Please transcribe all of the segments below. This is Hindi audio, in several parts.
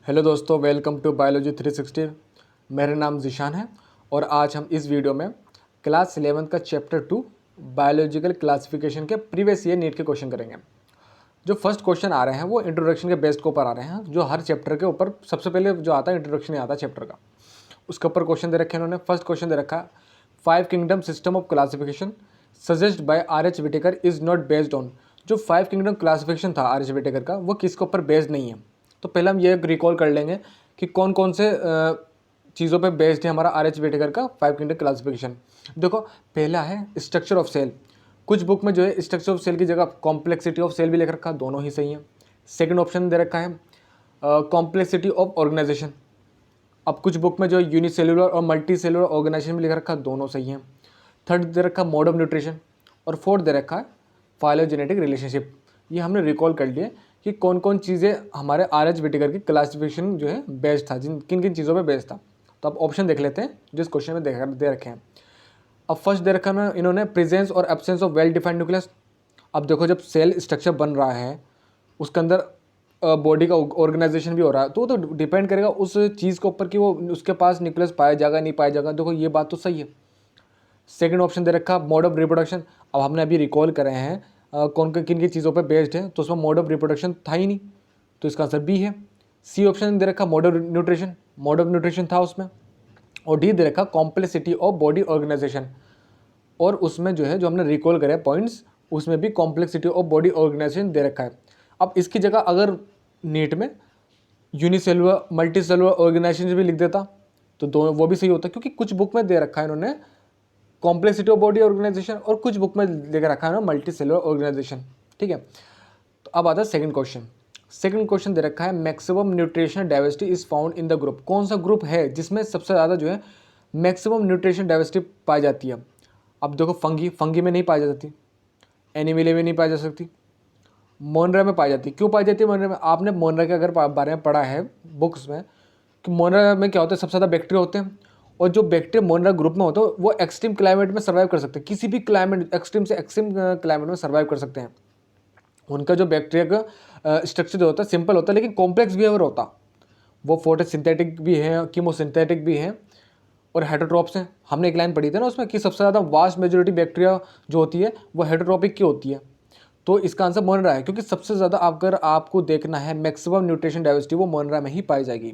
हेलो दोस्तों, वेलकम टू बायोलॉजी 360। मेरा नाम ज़ीशान है और आज हम इस वीडियो में क्लास 11 का चैप्टर 2 बायोलॉजिकल क्लासिफिकेशन के प्रीवियस ईयर नीट के क्वेश्चन करेंगे। जो फर्स्ट क्वेश्चन आ रहे हैं वो इंट्रोडक्शन के बेस्ड के ऊपर आ रहे हैं। जो हर चैप्टर के ऊपर सबसे पहले जो आता है इंट्रोडक्शन ही आता है चैप्टर का, उसके ऊपर क्वेश्चन दे रखे हैं इन्होंने। फर्स्ट क्वेश्चन दे रखा है, 5 kingdom system of classification suggest by R H. Whittaker is not based on. जो 5 किंगडम क्लासिफिकेशन था आर.एच. विटेकर का, वो किसके ऊपर बेस्ड नहीं है। तो पहले हम ये रिकॉल कर लेंगे कि कौन कौन से चीज़ों पे बेस्ड है हमारा आर.एच. विटेकर का 5 किंगडम क्लासिफिकेशन। देखो, पहला है स्ट्रक्चर ऑफ सेल। कुछ बुक में जो है स्ट्रक्चर ऑफ सेल की जगह कॉम्प्लेक्सिटी ऑफ सेल भी लिख रखा है, दोनों ही सही है। सेकंड ऑप्शन दे रखा है कॉम्प्लेक्सिटी ऑफ ऑर्गेनाइजेशन। अब कुछ बुक में जो है यूनिसेलुलर और मल्टी सेलुलर ऑर्गेनाइजेशन भी लिख रखा है, दोनों सही हैं। थर्ड दे रखा है मोड ऑफ न्यूट्रिशन और फोर्थ दे रखा है फाइलोजेनेटिक रिलेशनशिप। ये हमने रिकॉल कर लिए कि कौन कौन चीज़ें हमारे आर.एच. विटेकर की क्लासिफिकेशन जो है बेस्ड था, किन किन चीज़ों पे बेस्ड था। तो अब ऑप्शन देख लेते हैं जो इस क्वेश्चन में दे रखे हैं। अब फर्स्ट दे रखा है इन्होंने प्रेजेंस और absence of well defined nucleus. अब देखो, जब सेल स्ट्रक्चर बन रहा है उसके अंदर बॉडी का ऑर्गेनाइजेशन भी हो रहा है, तो वो तो डिपेंड करेगा उस चीज़ के ऊपर कि वो उसके पास न्यूक्लियस पाया जाएगा नहीं पाया जाएगा। देखो, ये बात तो सही है। सेकंड ऑप्शन दे रखा मोड ऑफ रिप्रोडक्शन। अब हमने अभी रिकॉल करे हैं कौन किन किन चीज़ों पे बेस्ड है, तो उसमें मोड ऑफ रिप्रोडक्शन था ही नहीं, तो इसका आंसर बी है। सी ऑप्शन दे रखा mode of nutrition, mode of nutrition था उसमें। और डी दे रखा कॉम्प्लेक्सिटी ऑफ बॉडी ऑर्गेनाइजेशन, और उसमें जो है जो हमने रिकॉल करे पॉइंट्स, उसमें भी कॉम्प्लेक्सिटी ऑफ बॉडी ऑर्गेनाइजेशन दे रखा है। अब इसकी जगह अगर नीट में यूनिसेलुलर मल्टी सेलुलर ऑर्गेनाइजेशन भी लिख देता तो दो वो भी सही होता, क्योंकि कुछ बुक में दे रखा है इन्होंने कॉम्प्लेक्सिटी ऑफ बॉडी ऑर्गेनाइजेशन और कुछ बुक में लेकर रखा है ना मल्टी सेलुलर ऑर्गेनाइजेशन। ठीक है, तो अब आता है सेकंड क्वेश्चन। सेकंड क्वेश्चन दे रखा है maximum nutritional diversity is found in the group. कौन सा ग्रुप है जिसमें सबसे ज़्यादा जो है मैक्सिमम न्यूट्रिशन डाइवर्सिटी पाई जाती है। अब देखो, फंगी में नहीं पाई जा सकती, एनिमिले में नहीं पाई जा सकती, मोनरा में पाई जाती है। क्यों पाई जाती है मोनरा में? आपने मोनरा के अगर बारे में पढ़ा है बुक्स में कि मोनरा में क्या होता है, सबसे ज़्यादा बैक्टीरिया होते हैं, और जो बैक्टीरिया मोनरा ग्रुप में होता है वो एक्सट्रीम क्लाइमेट में सर्वाइव कर सकते हैं। किसी भी क्लाइमेट, एक्सट्रीम से एक्सट्रीम क्लाइमेट में सर्वाइव कर सकते हैं। उनका जो बैक्टीरिया का स्ट्रक्चर जो होता है सिंपल होता है, लेकिन कॉम्प्लेक्स बिहेवियर होता। वो फोटोसिंथेटिक भी है, कीमोसिंथेटिक भी है और हेटरोट्रॉप्स हैं। हमने एक लाइन पढ़ी थी ना उसमें कि सबसे ज़्यादा वास्ट मेजोरिटी बैक्टीरिया जो होती है वो हेटरोट्रॉपिक की होती है। तो इसका आंसर मोनरा है, क्योंकि सबसे ज़्यादा अगर आपको देखना है मैक्सिमम न्यूट्रिशन डाइवर्सिटी वो मोनरा में ही पाई जाएगी।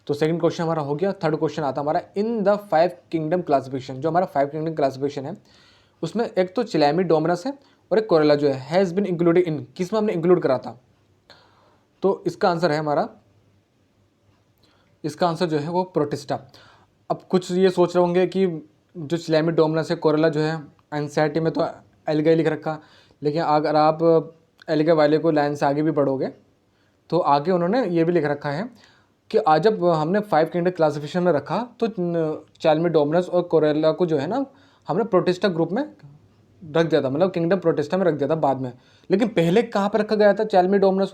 तो सेकंड क्वेश्चन हमारा हो गया। थर्ड क्वेश्चन आता हमारा इन द 5 किंगडम क्लासिफिकेशन। जो हमारा 5 किंगडम क्लासिफिकेशन है उसमें एक तो चिलैमिडोमोनास है और एक कोरेला जो है हैज़ बीन इंक्लूडेड इन, किसमें हमने इंक्लूड करा था। तो इसका आंसर है हमारा, इसका आंसर जो है वो प्रोटिस्टा। अब कुछ ये सोच रहे होंगे कि जो चिलैमिडोमोनास है, कोरेला जो है, एनसीईआरटी में तो एल्गा लिख रखा, लेकिन अगर आप एल्गा वाले को लाइन से आगे भी पढ़ोगे तो आगे उन्होंने ये भी लिख रखा है कि आज जब हमने 5 किंगडम क्लासिफिकेशन में रखा तो चिलैमिडोमोनास और कोरेला को जो है ना हमने प्रोटिस्टा ग्रुप में रख दिया था, मतलब किंगडम प्रोटिस्टा में रख दिया था बाद में। लेकिन पहले कहाँ पर रखा गया था चिलैमिडोमोनास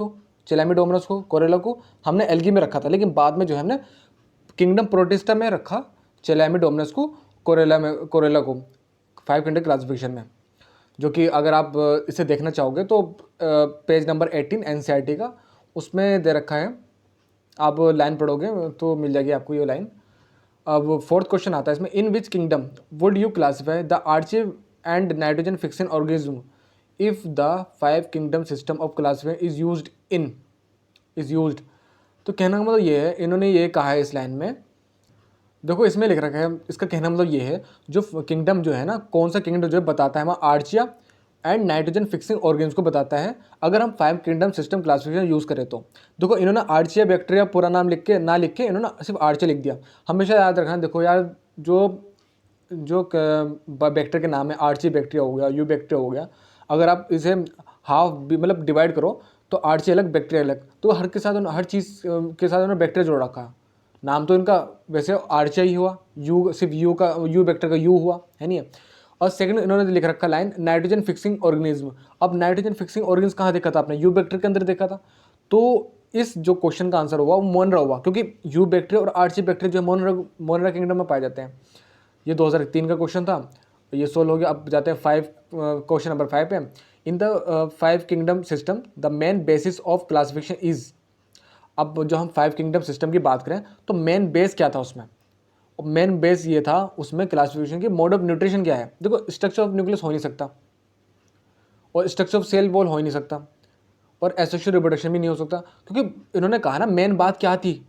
को कोरेला को हमने एल्गी में रखा था, लेकिन बाद में जो है हमने किंगडम प्रोटिस्टा में रखा चिलैमिडोमोनास को, कोरेला को 5 किंगडम क्लासिफिकेशन में। जो कि अगर आप इसे देखना चाहोगे तो पेज नंबर 18 एनसीईआरटी का उसमें दे रखा है, आप लाइन पढ़ोगे तो मिल जाएगी आपको ये लाइन। अब फोर्थ क्वेश्चन आता है इसमें, in which kingdom would you classify the archaea and nitrogen fixing organism if the 5 kingdom system of classify is used. तो कहने का मतलब ये है, इन्होंने ये कहा है इस लाइन में, देखो इसमें लिख रखा है, इसका कहना मतलब ये है जो किंगडम जो है ना, कौन सा किंगडम जो है बताता है हमारा Archaea and nitrogen fixing organs को बताता है अगर हम 5 किंगडम सिस्टम क्लासिफिकेशन यूज़ करें तो। देखो, इन्होंने आर्चिया बैक्टीरिया पूरा नाम लिख के ना लिख के इन्होंने सिर्फ आर्चिया लिख दिया। हमेशा याद रखना, देखो यार, जो जो बैक्टीरिया के नाम है, आर्ची बैक्टीरिया हो गया, यू बैक्टीरिया हो गया, अगर आप इसे हाफ मतलब डिवाइड करो तो आर्ची अलग बैक्टीरिया अलग, तो हर के साथ हर चीज़ के साथ उन्होंने बैक्टीरिया जोड़ रखा है। नाम तो इनका वैसे आर्चिया ही हुआ, यू सिर्फ यू बैक्टीरिया का यू हुआ है नहीं है। और सेकंड इन्होंने लिख रखा लाइन नाइट्रोजन फिक्सिंग ऑर्गेनिज्म। अब नाइट्रोजन फिक्सिंग ऑर्गेनिज्म कहाँ देखा था आपने? यू बैक्टीरिया के अंदर देखा था। तो इस जो क्वेश्चन का आंसर हुआ वो मोनरा हुआ, क्योंकि यू बैक्टीरिया और आर्ची बैक्टीरिया जो मोनरा किंगडम में पाए जाते हैं। ये 2003 का क्वेश्चन था, ये सोल्व हो गया। अब जाते हैं क्वेश्चन नंबर 5 पे। इन the 5 kingdom system the main basis of classification is. अब जो हम 5 किंगडम सिस्टम की बात करें तो मेन बेस क्या था उसमें, मेन बेस ये था उसमें क्लासिफिकेशन की, मोड ऑफ न्यूट्रिशन क्या है। देखो स्ट्रक्चर ऑफ न्यूक्लियस हो नहीं सकता, और स्ट्रक्चर ऑफ सेल वॉल हो ही नहीं सकता, और एसेक्सुअल रिप्रोडक्शन भी नहीं हो सकता, क्योंकि इन्होंने कहा ना मेन बात क्या थी।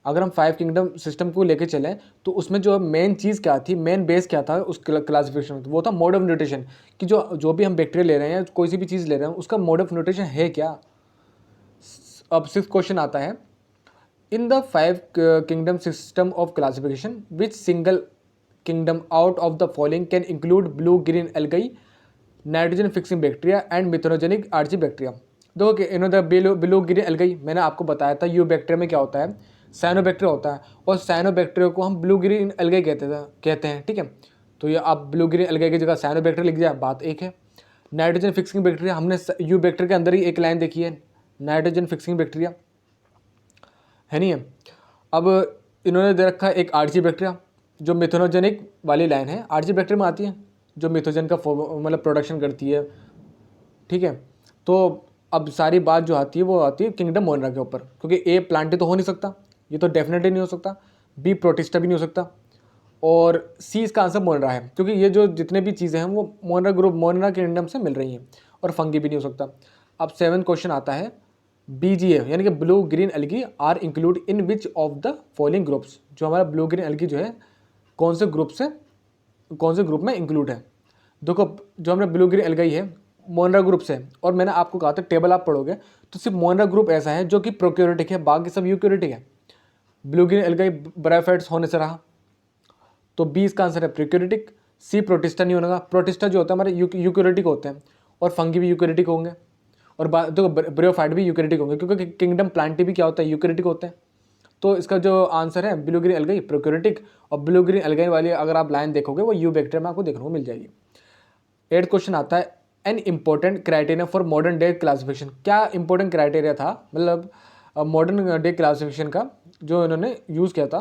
अगर हम 5 किंगडम सिस्टम को लेके चलें तो उसमें जो मेन चीज़ क्या थी, मेन बेस क्या था उस क्लासिफिकेशन में, वो था मोड ऑफ न्यूट्रिशन, कि जो भी हम बैक्टीरिया ले रहे हैं, कोई सी भी चीज़ ले रहे हैं, उसका मोड ऑफ न्यूट्रिशन है क्या। अब 6th क्वेश्चन आता है, in the 5 kingdom system of classification which single kingdom out of the following can include blue green algae, nitrogen fixing bacteria and methanogenic archaebacteria. देखो कि इन्होंने ब्लू ग्रीन एल्गाई, मैंने आपको बताया था यू बैक्टीरिया में क्या होता है, साइनोबैक्टीरिया होता है, और साइनोबैक्टीरिया को हम ब्लू ग्रीन एल्गाई कहते हैं, ठीक है। तो ये आप ब्लू ग्रीन एल्गाई की जगह साइनोबैक्टीरिया लिख जाए, बात एक है। नाइट्रोजन फिक्सिंग बैक्टीरिया, हमने यू बैक्टीरिया के अंदर ही एक लाइन देखी है, नाइट्रोजन फिक्सिंग बैक्टीरिया है नहीं है। अब इन्होंने दे रखा है एक आर्ची बैक्टीरिया, जो मिथेनोजेनिक वाली लाइन है, आर्ची बैक्टीरिया में आती है, जो मिथोजन का मतलब प्रोडक्शन करती है, ठीक है। तो अब सारी बात जो आती है वो आती है किंगडम मोनरा के ऊपर, क्योंकि ए प्लांटी तो हो नहीं सकता, ये तो डेफिनेटली नहीं हो सकता, बी प्रोटिस्टा भी नहीं हो सकता, और सी इसका आंसर मोनरा है, क्योंकि ये जो जितने भी चीज़ें हैं वो मोनरा ग्रुप, मोनरा किंगडम से मिल रही हैं, और फंगी भी नहीं हो सकता। अब 7th क्वेश्चन आता है, BGA यानी कि blue green algae are include in which of the following groups, जो हमारा ब्लू ग्रीन एल्गी जो है कौन से ग्रुप में इंक्लूड है। देखो जो हमने ब्लू ग्रीन एल्गाई है मोनरा ग्रुप से, और मैंने आपको कहा था टेबल आप पढ़ोगे तो सिर्फ मोनरा ग्रुप ऐसा है जो कि प्रोक्योरिटिक है, बाकी सब यूक्योरिटिक है। ब्लू ग्रीन एल्गाई ब्रायोफाइट्स होने से रहा, तो बी इसका आंसर है प्रोक्योरिटिक। सी प्रोटिस्टा नहीं होगा, प्रोटिस्टा जो होता है हमारे यूक्योरिटिक होते हैं, और फंगी भी यूक्योरिटिक होंगे, और तो ब्रायोफाइट भी यूक्योरिटिक होंगे, क्योंकि किंगडम प्लांटी भी क्या होता है, यूक्योरिटिक होते हैं। तो इसका जो आंसर है ब्लू ग्रीन एल्गाई प्रोक्योरिटिक, और ब्लू ग्रीन एल्गाई वाली अगर आप लाइन देखोगे वो यू बैक्टीरिया में आपको देखने को मिल जाएगी। 8th क्वेश्चन आता है, an important criteria for modern day classification. क्या इंपॉर्टेंट क्राइटेरिया था, मतलब मॉडर्न डे क्लासिफिकेशन का जो इन्होंने यूज़ किया था,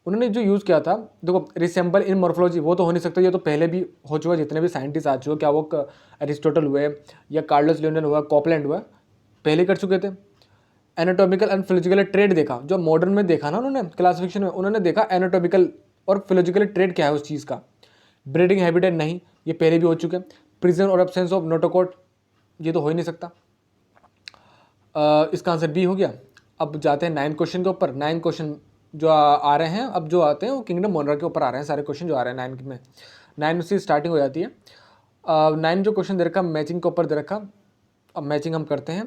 उन्होंने जो यूज़ किया था, देखो रिसेंबल इन मॉर्फोलॉजी वो तो हो नहीं सकता, ये तो पहले भी हो चुका, जितने भी साइंटिस्ट आ चुके, क्या वो एरिस्टोटल हुए या कार्लोस लियोनल हुआ, कॉपलैंड हुआ, पहले कर चुके थे। एनाटॉमिकल एंड फिलोजिकल ट्रेड देखा, जो मॉडर्न में देखा ना उन्होंने क्लासिफिकेशन में, उन्होंने देखा एनाटॉमिकल और फिलोजिकल ट्रेड क्या है उस चीज़ का। ब्रीडिंग हैबिटेट नहीं, ये पहले भी हो चुके हैं। प्रिजन और एब्सेंस ऑफ नोटोकॉट, ये तो हो ही नहीं सकता। इसका आंसर बी हो गया। अब जाते हैं 9th क्वेश्चन के ऊपर। 9 क्वेश्चन जो आ रहे हैं, अब जो आते हैं वो किंगडम मोनरा के ऊपर आ रहे हैं, सारे क्वेश्चन जो आ रहे हैं 9 में, 9 से स्टार्टिंग हो जाती है। 9 जो क्वेश्चन दे रखा मैचिंग के ऊपर दे रखा, अब मैचिंग हम करते हैं।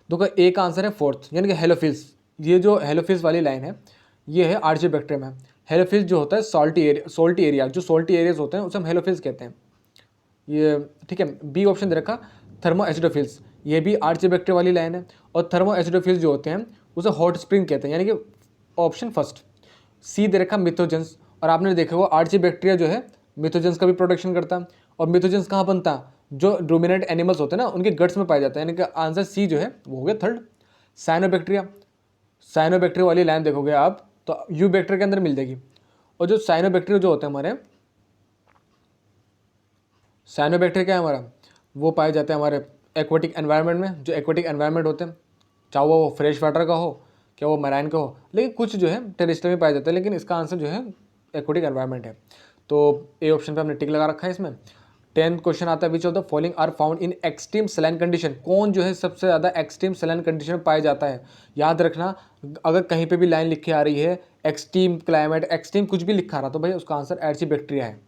देखो ए का आंसर है 4th यानी कि हेलोफिल्स। ये जो हेलोफिल्स वाली लाइन है ये है आर्चियोबैक्टीरियम है। हेलोफिल्स जो होता है सॉल्टी एरिया, जो सॉल्टी एरियाज होते हैं उसे हम हेलोफिल्स कहते हैं, ये ठीक है। बी ऑप्शन दे रखा थर्मो एसिडोफिल्स, ये भी आर्चियोबैक्टीरिया वाली लाइन है, और थर्मो एसिडोफिल्स जो होते हैं उसे हॉट स्प्रिंग कहते हैं, यानी कि ऑप्शन फर्स्ट। सी दे रखा मिथोजेंस, और आपने देखा हुआ आर्चियोबैक्टीरिया जो है मिथोजेंस का भी प्रोडक्शन करता है, और मिथोजेंस कहाँ बनता है, जो रूमिनेंट एनिमल्स होते हैं ना उनके गट्स में पाया जाता है, यानी कि आंसर सी जो है वो हो गया 3rd। साइनोबैक्टीरिया, साइनोबैक्टीरिया वाली लाइन देखोगे आप तो यू बैक्टीरिया के अंदर मिल जाएगी, और जो साइनोबैक्टीरिया जो होते हैं हमारे, साइनोबैक्टीरिया क्या है हमारा, वो पाए जाते हैं हमारे एक्वेटिक एनवायरनमेंट में, जो एक्वेटिक एनवायरनमेंट होते हैं, चाहे वो फ्रेश वाटर का हो, क्या वो मैराइन का हो, लेकिन कुछ जो है टेरेस्ट्रियल में पाया जाता है, लेकिन इसका आंसर जो है एक्वेटिक एनवायरनमेंट है। तो ए ऑप्शन पे हमने टिक लगा रखा है इसमें। 10th क्वेश्चन आता है, which of the following are found in extreme saline condition. कौन जो है सबसे ज़्यादा एक्सट्रीम सलाइन कंडीशन में पाया जाता है। याद रखना, अगर कहीं पे भी लाइन लिखी आ रही है एक्सट्रीम क्लाइमेट, एक्सट्रीम कुछ भी लिखा रहा तो भाई उसका आंसर आर्चियोबैक्टीरिया है,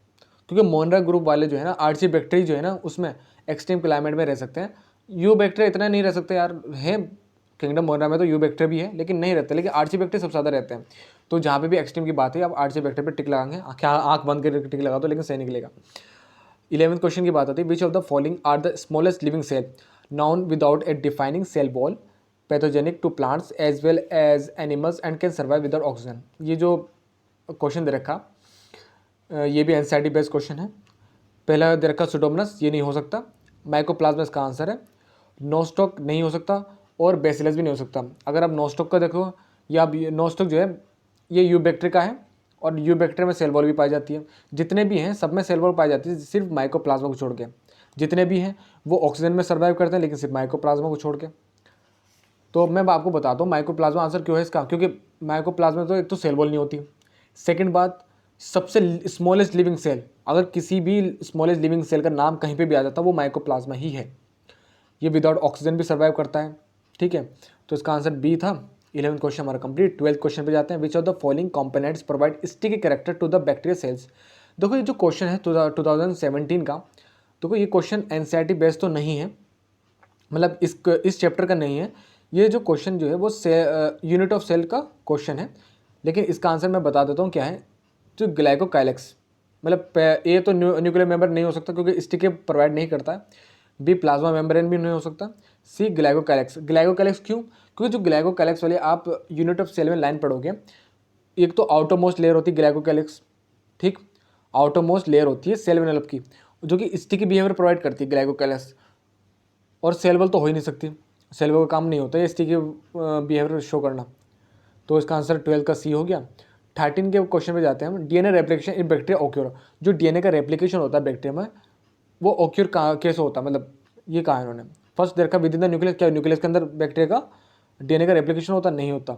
क्योंकि मोनरा ग्रुप वाले जो है ना आर्चियोबैक्टीरिया जो है ना उसमें एक्सट्रीम क्लाइमेट में रह सकते हैं। यू बैक्टीरिया इतना नहीं रह सकते यार, है किंगडम मोनरा में तो यू बैक्टीरिया भी है लेकिन नहीं रहते, लेकिन आर्चियोबैक्टीरिया सबसे ज़्यादा रहते हैं। तो जहाँ पे भी एक्सट्रीम की बात है आप आर्चियोबैक्टीरिया पे टिक लगाएंगे, क्या आँख बंद करके टिक लगा दो लेकिन सही निकलेगा। 11th क्वेश्चन की बात आती है, which of the following are the smallest living cell known without a defining cell wall, pathogenic to plants as well as animals and can survive without oxygen. ये जो क्वेश्चन दे रखा ये भी एनसीईआरटी बेस्ड क्वेश्चन है। पहला दे रखा सुडोमोनास, ये नहीं हो सकता। माइकोप्लाज्मा इसका आंसर है। नोस्टॉक नहीं हो सकता, और बेसिलस भी नहीं हो सकता। अगर आप नोस्टॉक का देखो, या नोस्टॉक जो है ये यू बैक्टीरिया का है, और यू बैक्टीरिया में सेल वॉल भी पाई जाती है। जितने भी हैं सब में सेल वॉल पाई जाती है, सिर्फ माइकोप्लाज्मा को छोड़ के। जितने भी हैं वो ऑक्सीजन में सर्वाइव करते हैं, लेकिन सिर्फ माइकोप्लाज्मा को छोड़ के। तो मैं आपको बताता हूँ माइकोप्लाज्मा आंसर क्यों है इसका, क्योंकि माइकोप्लाज्मा तो एक तो सेल वॉल नहीं होती, सेकंड बात सबसे स्मॉलेस्ट लिविंग सेल, अगर किसी भी स्मॉलेस्ट लिविंग सेल का नाम कहीं पे भी आ जाता है वो माइकोप्लाज्मा ही है। ये विदाउट ऑक्सीजन भी सर्वाइव करता है, ठीक है। तो इसका आंसर बी था। 11th क्वेश्चन हमारा कंप्लीट। 12th क्वेश्चन पे जाते हैं। Which of the following components provide sticky character to the bacteria cells. देखो ये जो क्वेश्चन है 2017 का, देखो ये क्वेश्चन एनसीईआरटी बेस्ड तो नहीं है, मतलब इस चैप्टर का नहीं है। ये जो क्वेश्चन जो है वो यूनिट ऑफ सेल का क्वेश्चन है, लेकिन इसका आंसर मैं बता देता हूँ क्या है। जो ग्लाइकोकाइलेक्स, मतलब ए तो न्यूक्लियर मेंबर नहीं हो सकता क्योंकि स्टिके प्रोवाइड नहीं करता है, बी प्लाज्मा मेम्ब्रेन भी नहीं हो सकता, सी ग्लाइकोकाइलेक्स। ग्लाइकोकाइलेक्स क्यों? क्योंकि जो ग्लाइकोकाइलेक्स वाले आप यूनिट ऑफ सेल में लाइन पढ़ोगे, एक तो आउटरमोस्ट लेयर होती है ग्लाइकोकाइलेक्स, ठीक, आउटरमोस्ट लेयर होती है सेल एनवेलप की, जो कि स्टिकी बिहेवियर प्रोवाइड करती है ग्लाइकोकाइलेक्स, और सेल वॉल तो हो ही नहीं सकती, सेल वॉल का काम नहीं होता है स्टिकी बिहेवियर शो करना। तो इसका आंसर 12 का सी हो गया। 13 के क्वेश्चन पे जाते हैं हम। DNA replication in bacteria occur. जो डीएनए का रेप्लिकेशन होता है बैक्टीरिया में वो ओक्योर कैसे होता है, मतलब ये कहा इन्होंने। फर्स्ट देखा विद इन द न्यूक्लियस, क्या न्यूक्लियस के अंदर बैक्टीरिया का डीएनए का रेप्लिकेशन होता नहीं होता,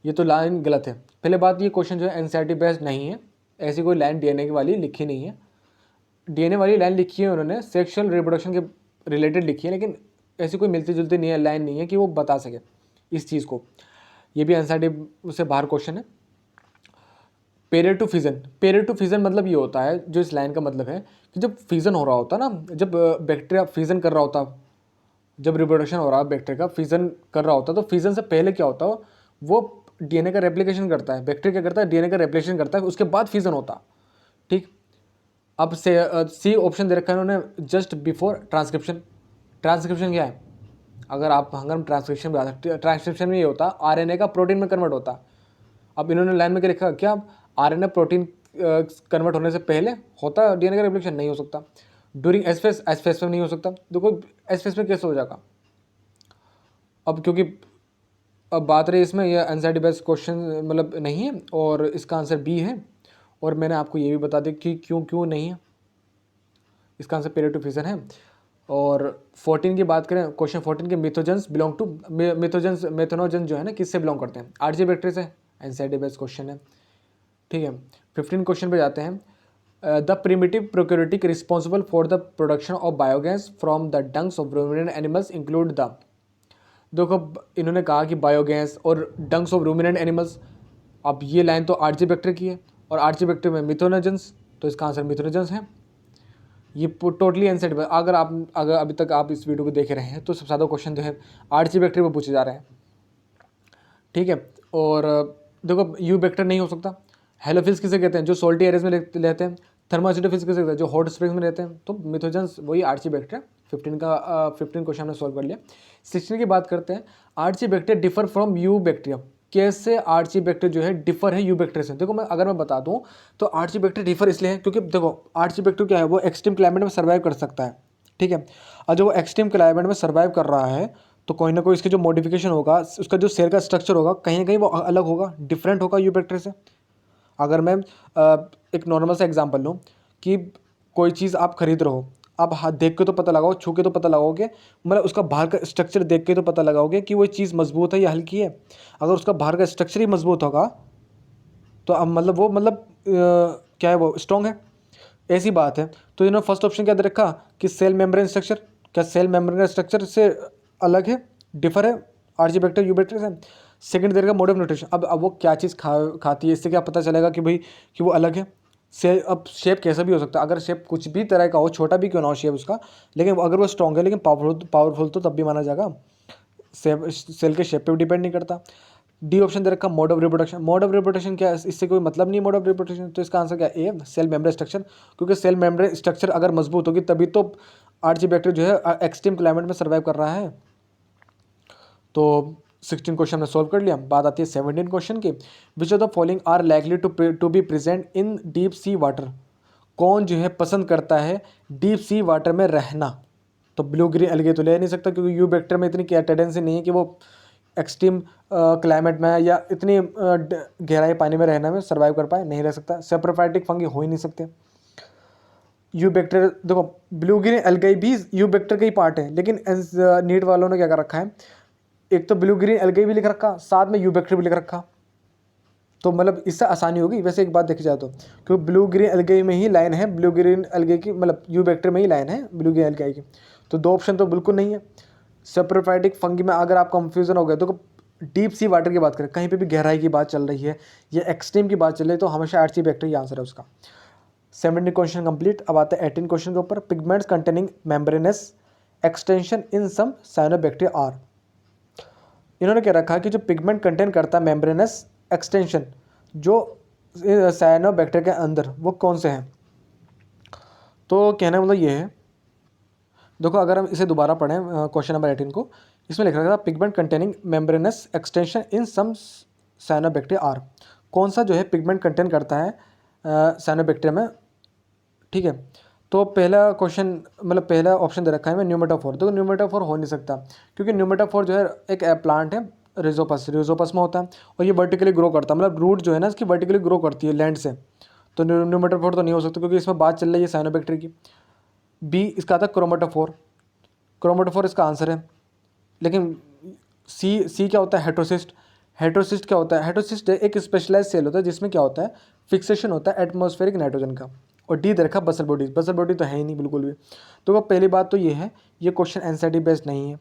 ये तो लाइन गलत है। पहले बात ये क्वेश्चन जो है एनसीईआरटी बेस्ड नहीं है, ऐसी कोई लाइन डीएनए की वाली लिखी नहीं है। डीएनए वाली लाइन लिखी है उन्होंने सेक्सुअल रिप्रोडक्शन के रिलेटेड लिखी है, लेकिन ऐसी कोई मिलती जुलती नहीं है लाइन नहीं है कि वो बता सके इस चीज़ को। ये भी एनसीईआरटी से बाहर क्वेश्चन है। Period to fission. Period to fission मतलब ये होता है, जो इस लाइन का मतलब है कि जब फिजन हो रहा होता है ना, जब बैक्टीरिया फिजन कर रहा होता, जब रिप्रोडक्शन हो रहा है बैक्टीरिया का फिजन कर रहा होता है, तो फिजन से पहले क्या होता है, वो डीएनए का रेप्लिकेशन करता है। बैक्टीरिया क्या करता है, डीएनए का रेप्लिकेशन करता है, उसके बाद फिजन होता, ठीक। अब से सी ऑप्शन दे रखा है उन्होंने, जस्ट बिफोर ट्रांसक्रिप्शन। ट्रांसक्रिप्शन क्या है, अगर हम ट्रांसक्रिप्शन में ट्रांसक्रिप्शन में ये होता आरएनए का प्रोटीन में कन्वर्ट होता। अब इन्होंने लाइन में क्या लिखा, क्या आरएनए प्रोटीन कन्वर्ट होने से पहले होता डीएनए का रेप्लिकेशन? नहीं हो सकता। ड्यूरिंग एस फेज में नहीं हो सकता। देखो एस फेज में कैसे हो जाएगा, अब क्योंकि अब बात रही इसमें ये एनसीईआरटी बेस्ड क्वेश्चन मतलब नहीं है, और इसका आंसर बी है। और मैंने आपको ये भी बता दिया कि क्यों नहीं है, इसका आंसर पेरियड टू फिजन है। और 14 की बात करें, क्वेश्चन 14 के मिथोजेंस बिलोंग टू, मेथनोजन जो है ना किससे बिलोंग करते हैं, आरजी बैक्टीरिया से, एनसीईआरटी बेस्ड क्वेश्चन है, ठीक है। 15 क्वेश्चन पे जाते हैं। The primitive prokaryotes responsible for the production of biogas from the dungs of ruminant animals include the. देखो इन्होंने कहा कि बायोगैस और डंग्स ऑफ रूमिनेंट एनिमल्स, अब ये लाइन तो आरजी बैक्टीरिया की है, और आरजी बैक्टीरिया में मिथोनोजेंस, तो इसका आंसर मिथोनोजेंस है। ये टोटली एनसीईआरटी। अगर अभी तक आप इस वीडियो को देख रहे हैं तो सबसे ज़्यादा क्वेश्चन जो है आरजी बैक्टीरिया में पूछे जा रहे हैं, ठीक है। और देखो यू बैक्टीरिया नहीं हो सकता। हेलोफिल्स किसे कहते हैं, जो सोल्टी एरियाज में रहते हैं। थर्मोसिटोफिल्स किसे कहते हैं, जो हॉट स्प्रिंग्स में रहते हैं। तो मिथोजेंस वही आरची बैक्टीरिया। 15 क्वेश्चन हमने सॉल्व कर लिया। 16 की बात करते हैं। Archaebacteria differ from eubacteria. कैसे आरची बैक्टीरिया जो है डिफर है यू बैक्टीरिया से। देखो अगर मैं बता दूं तो आरची बैक्टीरिया डिफर इसलिए है क्योंकि देखो आरची बैक्टीरिया क्या है, वो एक्सट्रीम क्लाइमेट में सर्वाइव कर सकता है, ठीक है। और जो वो एक्सट्रीम क्लाइमेट में सर्वाइव कर रहा है तो कोई ना कोई इसके जो मॉडिफिकेशन होगा, उसका जो सेल का स्ट्रक्चर होगा कहीं ना कहीं वो अलग होगा, डिफरेंट होगा यू बैक्टीरिया से। अगर मैं एक नॉर्मल सा एग्जांपल लूँ कि कोई चीज़ आप खरीद रहे हो, आप हाथ देख के तो पता लगाओ, छू के तो पता लगाओगे, मतलब उसका बाहर का स्ट्रक्चर देख के तो पता लगाओगे कि वो चीज़ मजबूत है या हल्की है। अगर उसका बाहर का स्ट्रक्चर ही मजबूत होगा तो अब मतलब वो क्या है, वो स्ट्रॉन्ग है, ऐसी बात है। तो इन्होंने फर्स्ट ऑप्शन क्या दे रखा कि सेल मेम्ब्रेन स्ट्रक्चर, क्या सेल मेम्ब्रेन का स्ट्रक्चर से अलग है, डिफर है आरजी बैक्टीरिया यू बैक्टीरिया से। सेकंड दे रखा मोड ऑफ न्यूट्रिशन। अब वो क्या चीज़ खाती है, इससे क्या पता चलेगा कि भाई कि वो अलग है। अब शेप कैसा भी हो सकता है, अगर शेप कुछ भी तरह का हो, छोटा भी क्यों ना हो शेप उसका, लेकिन अगर वो स्ट्रॉन्ग है, लेकिन पावरफुल तो तब भी माना जाएगा। सेल के शेप पे भी डिपेंड नहीं करता। डी ऑप्शन दे रखा mode of reproduction. Mode of reproduction क्या है, इससे कोई मतलब नहीं मोड ऑफ रिप्रोडक्शन। तो इसका आंसर क्या है, ए सेल मेम्ब्रेन स्ट्रक्चर, क्योंकि सेल मेम्ब्रेन स्ट्रक्चर अगर मजबूत होगी तभी तो आरजी बैक्टीरिया जो है एक्सट्रीम क्लाइमेट में सर्वाइव कर रहा है। तो 16 क्वेश्चन में सॉल्व कर लिया। बात आती है 17 क्वेश्चन की। Which of the following are likely to be present in deep sea water. कौन जो है पसंद करता है डीप सी वाटर में रहना। तो ब्लू ग्रीन एल्गे तो ले नहीं सकता क्योंकि यू बैक्टीरिया में इतनी टेंडेंसी नहीं है कि वो एक्सट्रीम क्लाइमेट में या इतनी गहराई पानी में रहने में सर्वाइव कर पाए, नहीं रह सकता। सेप्रोफाइटिक फंगी हो ही नहीं सकते। यू बैक्टीरिया देखो ब्लू ग्रीन एल्गे भी यू बैक्टीरिया का ही पार्ट है, लेकिन नीट वालों ने क्या कर रखा है, एक तो ब्लू ग्रीन एल्गे भी लिख रखा, साथ में यू बैक्टीरिया भी लिख रखा, तो मतलब इससे आसानी होगी। वैसे एक बात देखी जाए तो क्योंकि ब्लू ग्रीन एल्गे में ही लाइन है, ब्लू ग्रीन एल्गे की मतलब यू बैक्टीरिया में ही लाइन है ब्लू ग्रीन एल्गे की, तो 2 ऑप्शन तो बिल्कुल नहीं है। सेप्रोफाइटिक फंगी में अगर आप कंफ्यूजन हो गया तो डीप सी वाटर की बात करें, कहीं पे भी गहराई की बात चल रही है या एक्सट्रीम की बात चल रही है, तो हमेशा आर्ची बैक्टीरिया आंसर है उसका। 17 क्वेश्चन कंप्लीट। अब आते हैं 18 क्वेश्चन के ऊपर। Pigments containing membranous extension in some cyanobacteria are. इन्होंने क्या रखा कि जो पिगमेंट कंटेन करता है मेम्ब्रेनस एक्सटेंशन जो साइनोबैक्टीरिया के अंदर, वो कौन से हैं। तो कहने का मतलब ये है, देखो अगर हम इसे दोबारा पढ़ें क्वेश्चन नंबर 18 को, इसमें लिखा था pigment containing membranous extension in some cyanobacteria are. कौन सा जो है पिगमेंट कंटेन करता है साइनोबैक्टीरिया में, ठीक है। तो पहला क्वेश्चन मतलब पहला ऑप्शन दे रखा है मैं न्यूमेटाफोर। देखो न्यूमेटाफोर हो नहीं सकता क्योंकि न्यूमेटाफोर जो है एक प्लांट है, रिजोपस में होता है और ये वर्टिकली ग्रो करता है, मतलब रूट जो है ना इसकी वर्टिकली ग्रो करती है लैंड से, तो न्यूमेटाफोर तो नहीं हो सकता क्योंकि इसमें बात चल रही है साइनोबैक्टीरिया की। बी इसका आता है क्रोमेटोफोर, क्रोमेटोफोर इसका आंसर है। लेकिन सी क्या होता है, हेट्रोसिस्ट। हेट्रोसिस्ट क्या होता है, हेट्रोसिस्ट एक स्पेशलाइज सेल होता है जिसमें क्या होता है, फिक्सेशन होता है एटमॉस्फेरिक नाइट्रोजन का। और डी दे रखा बसल बॉडीज, बसल बॉडी तो है ही नहीं बिल्कुल भी। तो वो पहली बात तो ये है, ये क्वेश्चन एनसीईआरटी बेस्ड नहीं है।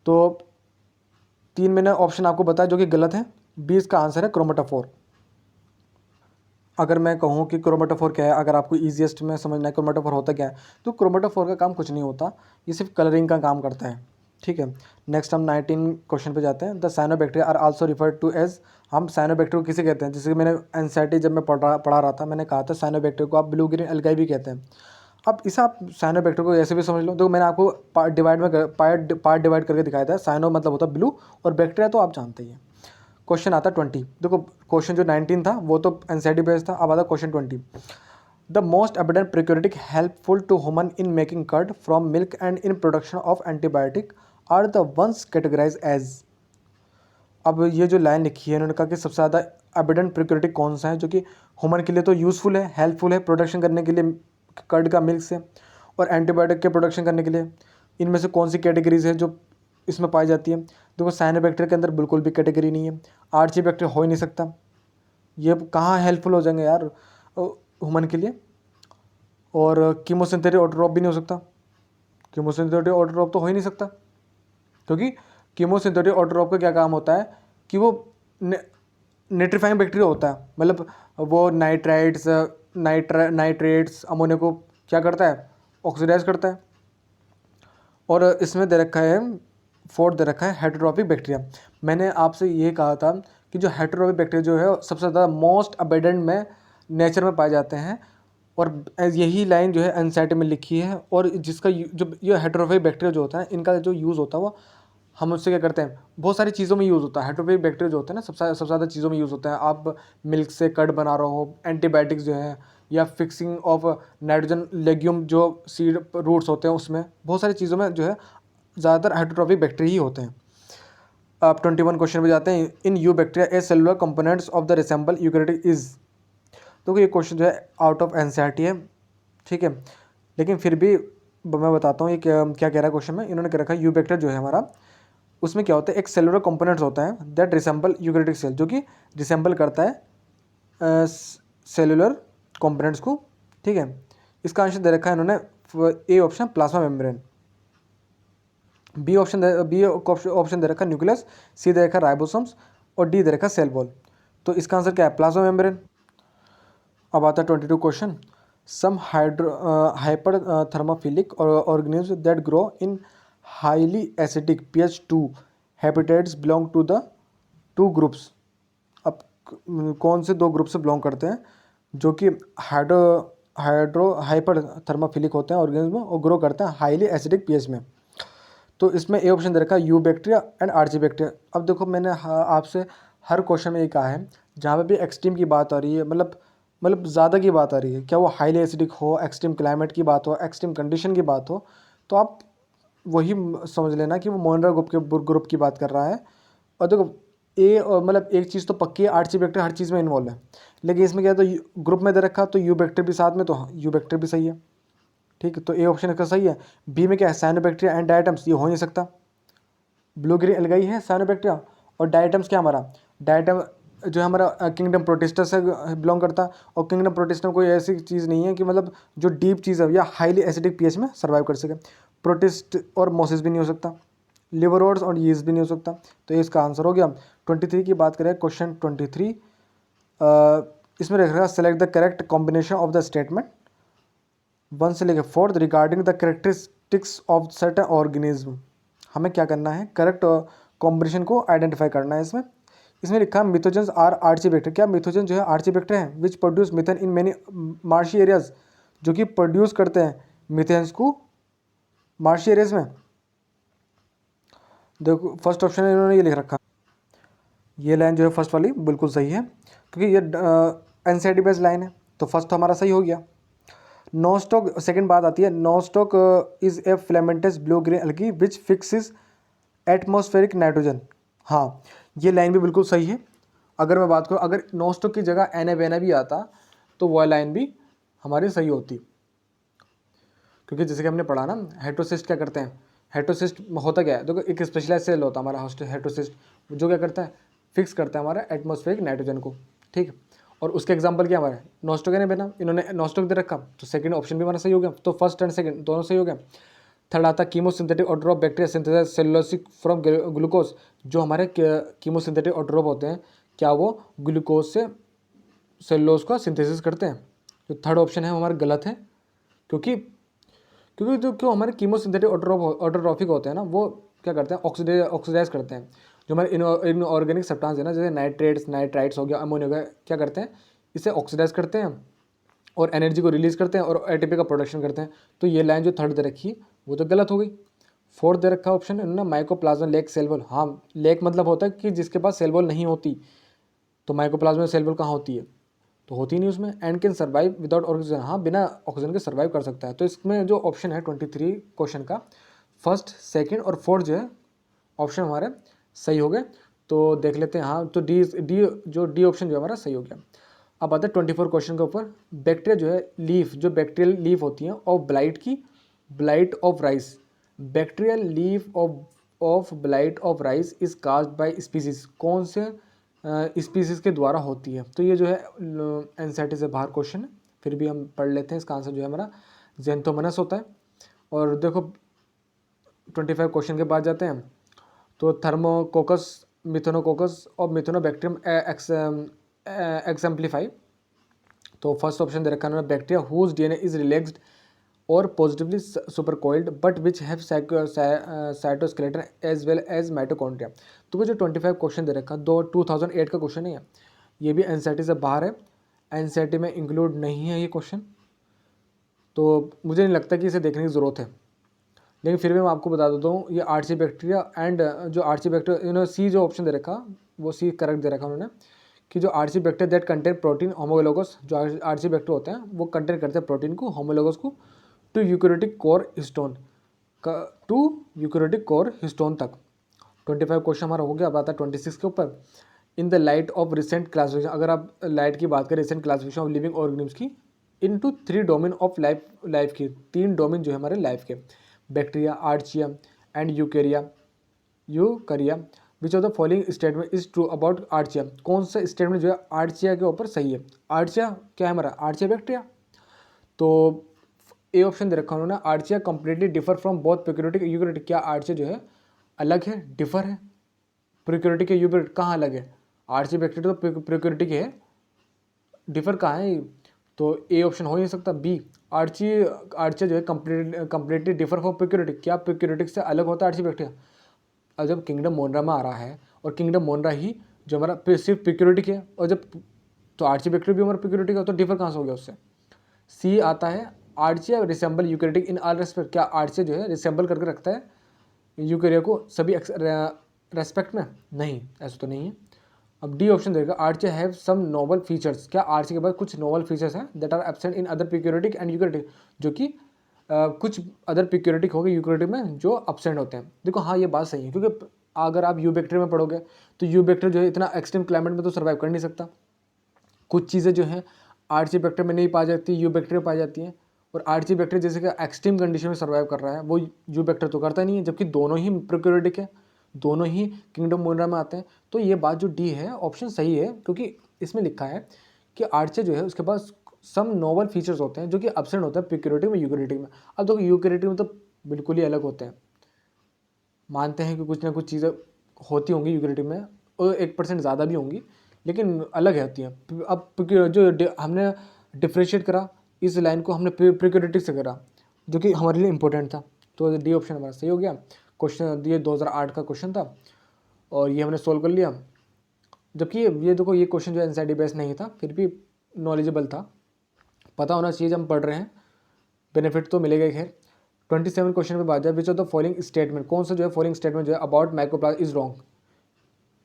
तो 3 मैंने ऑप्शन आपको बताया जो कि गलत है। बी इसका आंसर है क्रोमेटोफोर। अगर मैं कहूँ कि क्रोमेटोफोर क्या है, अगर आपको ईजिएस्ट में समझना है क्रोमेटोफोर होता क्या है, तो क्रोमेटोफोर का काम कुछ नहीं होता, ये सिर्फ कलरिंग का काम करता है, ठीक है। नेक्स्ट हम 19 क्वेश्चन पे जाते हैं। The cyanobacteria are also referred to as, हम साइनोबैक्टीरिया को किसे कहते हैं, जैसे कि मैंने एनसीईआरटी जब मैं पढ़ा रहा था, मैंने कहा था साइनोबैक्टीरिया को आप ब्लू ग्रीन एल्गाई भी कहते हैं। अब इसे आप साइनोबैक्टीरिया को ऐसे भी समझ लो, तो मैंने आपको पार्ट डिवाइड करके दिखाया था। साइनो मतलब होता है ब्लू और बैक्टीरिया तो आप जानते ही हैं। क्वेश्चन आता 20। देखो क्वेश्चन जो 19 था वो तो एनसीईआरटी बेस्ड था, अब आता question 20। The most abundant prokaryotic helpful to human in making curd from milk and in production of antibiotic are the ones categorise as. अब ये जो लाइन लिखी है इन्होंने कहा कि सबसे ज़्यादा एबिडेंट प्रिक्योरेटिक कौन सा है जो कि ह्यूमन के लिए तो यूज़फुल है, हेल्पफुल है प्रोडक्शन करने के लिए कर्ड का मिल्क से, और एंटीबायोटिक के प्रोडक्शन करने के लिए, इनमें से कौन सी कैटेगरीज है जो इसमें पाई जाती है। देखो साइनोबैक्टीरिया के अंदर बिल्कुल भी कैटेगरी नहीं है, आर्ची बैक्टीरिया हो ही नहीं सकता, ये कहाँ हेल्पफुल हो जाएंगे यार ह्यूमन के लिए। और कीमोसिंथेटिक ऑटोट्रोप भी नहीं हो सकता, कीमोसिंथेटिक ऑटोट्रोप तो हो ही नहीं सकता, क्योंकि कीमोसिंथेटिक ऑटोट्रोप का क्या काम होता है कि वो नाइट्रीफाइंग बैक्टीरिया होता है, मतलब वो नाइट्रेट्स अमोनिया को क्या करता है, ऑक्सीडाइज करता है। और इसमें दे रखा है 4 दे रखा है हेटेरोट्रॉपिक बैक्टीरिया। मैंने आपसे ये कहा था कि जो हेटेरोट्रॉपिक बैक्टीरिया जो है सबसे ज़्यादा मोस्ट अबेडेंट में नेचर में पाए जाते हैं, और यही लाइन जो है एनसीईआरटी में लिखी है। और जिसका जो ये हेटेरोट्रॉपिक बैक्टीरिया जो होता है इनका जो यूज़ होता है वो हम उससे क्या करते हैं, बहुत सारी चीज़ों में यूज़ होता है। हेटेरोट्रॉपिक बैक्टीरिया जो होते हैं ना सबसे ज़्यादा चीज़ों में यूज़ होता है। आप मिल्क से कर्ड बना रहे हो, एंटीबायोटिक्स जो है, या फिक्सिंग ऑफ नाइट्रोजन लेग्यूम जो सीड रूट्स होते हैं उसमें, बहुत सारी चीज़ों में जो है ज़्यादातर हेटेरोट्रॉपिक बैक्टीरिया ही होते हैं। अब 21 क्वेश्चन पे जाते हैं। In eubacteria a cellular components of the resemble eukaryotic is. तो ये क्वेश्चन जो है आउट ऑफ एनसीईआरटी है, ठीक है, लेकिन फिर भी मैं बताता हूँ ये क्या क्या कह रहा है क्वेश्चन में। इन्होंने कह रखा है यू बैक्टीरिया जो है हमारा, उसमें क्या होता है, एक सेलुलर कंपोनेंट्स होता है दैट रिसेंबल यूकैरियोटिक सेल, जो कि रिसेंबल करता है सेलुलर कंपोनेंट्स को, ठीक है। इसका आंसर दे रखा है इन्होंने A option plasma membrane, B option दे रखा है न्यूक्लियस, सी दे रखा है राइबोसोम्स, और डी दे रखा है सेल वॉल। तो इसका आंसर क्या है, प्लाज्मा मेम्ब्रेन। अब आता है 22 question. Some hyper thermophilic organism that grow in highly acidic pH 2 habitats belong to the 2 groups. अब कौन से 2 ग्रुप से बिलोंग करते हैं जो कि हाइपर थर्मोफिलिक होते हैं ऑर्गेनिज्म और ग्रो करते हैं हाईली एसिडिक pH में। तो इसमें ए ऑप्शन दे रखा है eubacteria and archaebacteria. अब देखो मैंने आपसे हर क्वेश्चन में ये कहा है, जहाँ पे भी एक्सट्रीम की बात आ रही है, मतलब ज़्यादा की बात आ रही है, क्या वो हाईली एसिडिक हो, एक्सट्रीम क्लाइमेट की बात हो, एक्सट्रीम कंडीशन की बात हो, तो आप वही समझ लेना कि वो मोनरा ग्रुप की बात कर रहा है। और देखो मतलब एक चीज़ तो पक्की है, आर्ची बैक्टीरिया हर चीज़ में इन्वॉल्व है, लेकिन इसमें क्या है, तो ग्रुप में दे रखा तो यू बैक्टीरिया भी साथ में, तो यू बैक्टीरिया भी सही है, ठीक है। तो ए ऑप्शन इसका सही है। बी में क्या है, साइनोबैक्टीरिया एंड डायटम्स, ये हो नहीं सकता, ब्लू ग्रीन एल्गाई है साइनोबैक्टीरिया, और डायटम्स क्या हमारा, डायटम जो है हमारा किंगडम प्रोटिस्टा से बिलोंग करता है। और किंगडम प्रोटिस्टा में कोई ऐसी चीज़ नहीं है कि मतलब जो डीप चीज़ है या हाईली एसिडिक पीएच में सर्वाइव कर सके। प्रोटिस्ट और मोसिस भी नहीं हो सकता, लिवरोड्स और यीस्ट भी नहीं हो सकता। तो ये इसका आंसर हो गया। 23 की बात करें, क्वेश्चन 23 इसमें रखेगा select the correct combination of the statement 1 से लेकर 4 regarding the characteristics of certain organism. हमें क्या करना है, करेक्ट कॉम्बिनेशन को आइडेंटिफाई करना है। इसमें लिखा है मिथोजेंस आर आर्चीबैक्टीरिया। क्या मिथोजन जो है आर्चीबैक्टीरिया है which produce methane in many marshy areas, जो कि प्रोड्यूस करते हैं मीथेन्स को मार्शी एरियाज में। देखो फर्स्ट ऑप्शन है, इन्होंने ये लिख रखा, ये लाइन जो है फर्स्ट वाली बिल्कुल सही है, क्योंकि ये एनसीईआरटी बेस्ड लाइन है, तो फर्स्ट तो हमारा सही हो गया। नोस्टॉक, सेकंड बात आती है, Nostoc is a filamentous blue green algae which fixes atmospheric nitrogen. हाँ, ये लाइन भी बिल्कुल सही है। अगर मैं बात करूँ, अगर नोस्टॉक की जगह एना वेना भी आता तो वह लाइन भी हमारी सही होती, क्योंकि जैसे कि हमने पढ़ा ना, हेटेरोसिस्ट क्या करते हैं, हेटेरोसिस्ट होता क्या है, देखो एक स्पेशलाइज सेल होता है हमारा हेटेरोसिस्ट, जो क्या करता है, फिक्स करता है हमारा एटमॉस्फेरिक नाइट्रोजन को, ठीक है। और उसके एग्जांपल क्या हमारे नोस्टॉक है ना, इन्होंने नोस्टॉक दे रखा, तो सेकंड ऑप्शन भी हमारा सही हो गया। तो फर्स्ट एंड सेकंड दोनों सही हो गया। थर्ड आता chemosynthetic autotroph bacteria synthesise cellulosic from glucose. जो हमारे कीमोसिंथेटिक ऑटोट्रोप होते हैं, क्या वो ग्लूकोज से सेलुलोज का सिंथेसिस करते हैं? जो थर्ड ऑप्शन है हमारा गलत है, क्योंकि क्योंकि जो क्यों हमारे कीमोसिंथेटिक ऑटोट्रॉफिक होते हैं ना, वो क्या करते हैं, ऑक्सीडाइज करते हैं। जो हमारे इनऑर्गेनिक सब्सटेंस है ना, जैसे नाइट्रेट्स नाइट्राइट्स हो गया, अमोनिया हो गया, क्या करते हैं, इसे ऑक्सीडाइज करते हैं और एनर्जी को रिलीज करते हैं और एटीपी का प्रोडक्शन करते हैं। तो ये लाइन जो थर्ड दे रखी है वो तो गलत हो गई। फोर्थ दे रखा ऑप्शन है ना, माइकोप्लाज्मा लेक सेल वॉल। हाँ, लेक मतलब होता है कि जिसके पास सेल वॉल नहीं होती, तो माइकोप्लाज्मा सेल वॉल कहाँ होती है, तो होती नहीं उसमें। And can survive without oxygen, हाँ बिना ऑक्सीजन के सर्वाइव कर सकता है। तो इसमें जो ऑप्शन है 23 क्वेश्चन का, फर्स्ट सेकंड और फोर्थ जो है ऑप्शन हमारे सही हो गए। तो देख लेते हैं, हाँ तो डी ऑप्शन जो हमारा सही हो गया। अब आता है 24 क्वेश्चन के ऊपर, बैक्टीरिया जो है लीफ, जो बैक्टीरियल लीफ होती हैं ऑफ ब्लाइट की, blight of rice, bacterial leaf of blight of rice is caused by species, कौन से स्पीसीज के द्वारा होती है? तो ये जो है एनसीईआरटी से बाहर क्वेश्चन है, फिर भी हम पढ़ लेते हैं। इसका आंसर जो है हमारा ज़ेंथोमोनास होता है। और देखो 25 क्वेश्चन के बाद जाते हैं, तो थर्मोकोकस, मिथेनोकोकस और मिथेनोबैक्टीरियम एक्सेम्प्लीफाई। तो फर्स्ट ऑप्शन दे रखा है bacteria whose DNA is relaxed और positively supercoiled but which have cytoskeleton as well as mitochondria. तो वो जो 25 क्वेश्चन दे रखा, 2008 का क्वेश्चन है ये भी एनसीईआरटी से बाहर है, एनसीईआरटी में इंक्लूड नहीं है ये क्वेश्चन, तो मुझे नहीं लगता कि इसे देखने की ज़रूरत है। लेकिन फिर भी मैं आपको बता देता हूँ, ये आर्चीबैक्टीरिया एंड जो आर्चीबैक्टीरिया, इन्होंने सी जो ऑप्शन दे रखा वो सी करेक्ट दे रखा उन्होंने, कि जो आर्चीबैक्टीरिया दैट कंटेन प्रोटीन होमोलोगस, जो आर्चीबैक्टीरिया होते हैं वो कंटेन करते हैं प्रोटीन को, होमोलोगस को, to eukaryotic core histone to eukaryotic core histone तक। 25 क्वेश्चन हमारा हो गया। अब आता है 26 के ऊपर, in the light of recent classification. अगर आप लाइट की बात करें, recent classification of living organisms की इनटू 3 डोमेन ऑफ लाइफ की, 3 डोमेन जो है हमारे लाइफ के, bacteria, archaea and eukarya which of the following statement is true about archaea. कौन सा स्टेटमेंट जो है आर्चिया के ऊपर सही है? आर्चिया क्या है हमारा, आर्चिया बैक्टीरिया। तो ए ऑप्शन दे रखा उन्होंने, archaea completely differ from both prokaryotic eukaryotic. क्या आर्चिया जो है अलग है, डिफर है? प्रोकैरियोटिक या यूकैरियोटिक कहाँ अलग है? आर्चिया बैक्टीरिया तो प्रोकैरियोटिक है, डिफर कहाँ है? तो ए ऑप्शन हो ही नहीं सकता। बी, आर्चिया जो है कंप्लीटली डिफर फ्रॉम प्रोकैरियोटिक। क्या प्रोकैरियोटिक से अलग होता है आर्चिया बैक्टीरिया? और जब किंगडम मोनरा में आ रहा है, और किंगडम मोनरा ही जो हमारा सिर्फ प्रोकैरियोटिक है, और जब तो आर्चिया बैक्टीरिया भी हमारा प्रोकैरियोटिक है, तो डिफर कहाँ से हो गया उससे? सी आता है, archaea resemble eukaryotic in all respect. क्या आर्चिया जो है रिसेंबल करके रखता है यूकैरिया को सभी रेस्पेक्ट में? नहीं, ऐसा तो नहीं है। अब डी ऑप्शन देगा, archaea have some novel features. क्या आर्चिया के पास कुछ नोवल फीचर्स हैं that are absent in other prokaryotic and eukaryotic, जो कि कुछ अदर प्रोकैरियोटिक हो गए यूकैरियोटिक में जो एब्सेंट होते हैं? देखो हाँ, ये बात सही है, क्योंकि अगर आप यू बैक्टीरिया में पढ़ोगे तो यू बैक्टीरिया जो है इतना एक्सट्रीम क्लाइमेट में तो सर्वाइव कर नहीं सकता। कुछ चीज़ें जो हैं आर्चिया बैक्टीरिया में नहीं पाई जाती, यू बैक्टीरिया पाई जाती हैं। और आर्चिया बैक्टीरिया जैसे कि एक्सट्रीम कंडीशन में सर्वाइव कर रहा है, वो यू बैक्टीरिया तो करता नहीं है, जबकि दोनों ही प्रोकैरियोटिक है। दोनों ही किंगडम मोनिरा में आते हैं। तो ये बात जो डी है ऑप्शन सही है, क्योंकि इसमें लिखा है कि आर्चे जो है उसके पास सम नोवल फीचर्स होते हैं जो कि एब्सेंट होता है प्रोक्यूरेटिव में, यूकैरियोटिक में। अब देखो यूकैरियोटिक में तो बिल्कुल ही अलग होते हैं, मानते हैं कि कुछ ना कुछ चीज़ें होती होंगी यूकैरियोटिक में, और 1% ज़्यादा भी होंगी, लेकिन अलग है होती हैं। अब हमने डिफ्रेंशिएट करा इस लाइन को, हमने प्रोक्यूरेटिव से करा, जो कि हमारे लिए इंपॉर्टेंट था। तो डी ऑप्शन हमारा सही हो गया। क्वेश्चन ये 2008 का क्वेश्चन था और ये हमने सोल्व कर लिया। जबकि ये देखो ये क्वेश्चन जो एनसीईआरटी बेस्ड नहीं था, फिर भी नॉलेजेबल था, पता होना चाहिए जब हम पढ़ रहे हैं, बेनिफिट तो मिलेगा ही। खैर 27 क्वेश्चन पे बात जाए, विच ऑफ द फॉलोइंग स्टेटमेंट, कौन सा जो है फॉलोइंग स्टेटमेंट जो है अबाउट माइक्रोप्लाज्म इज रॉन्ग,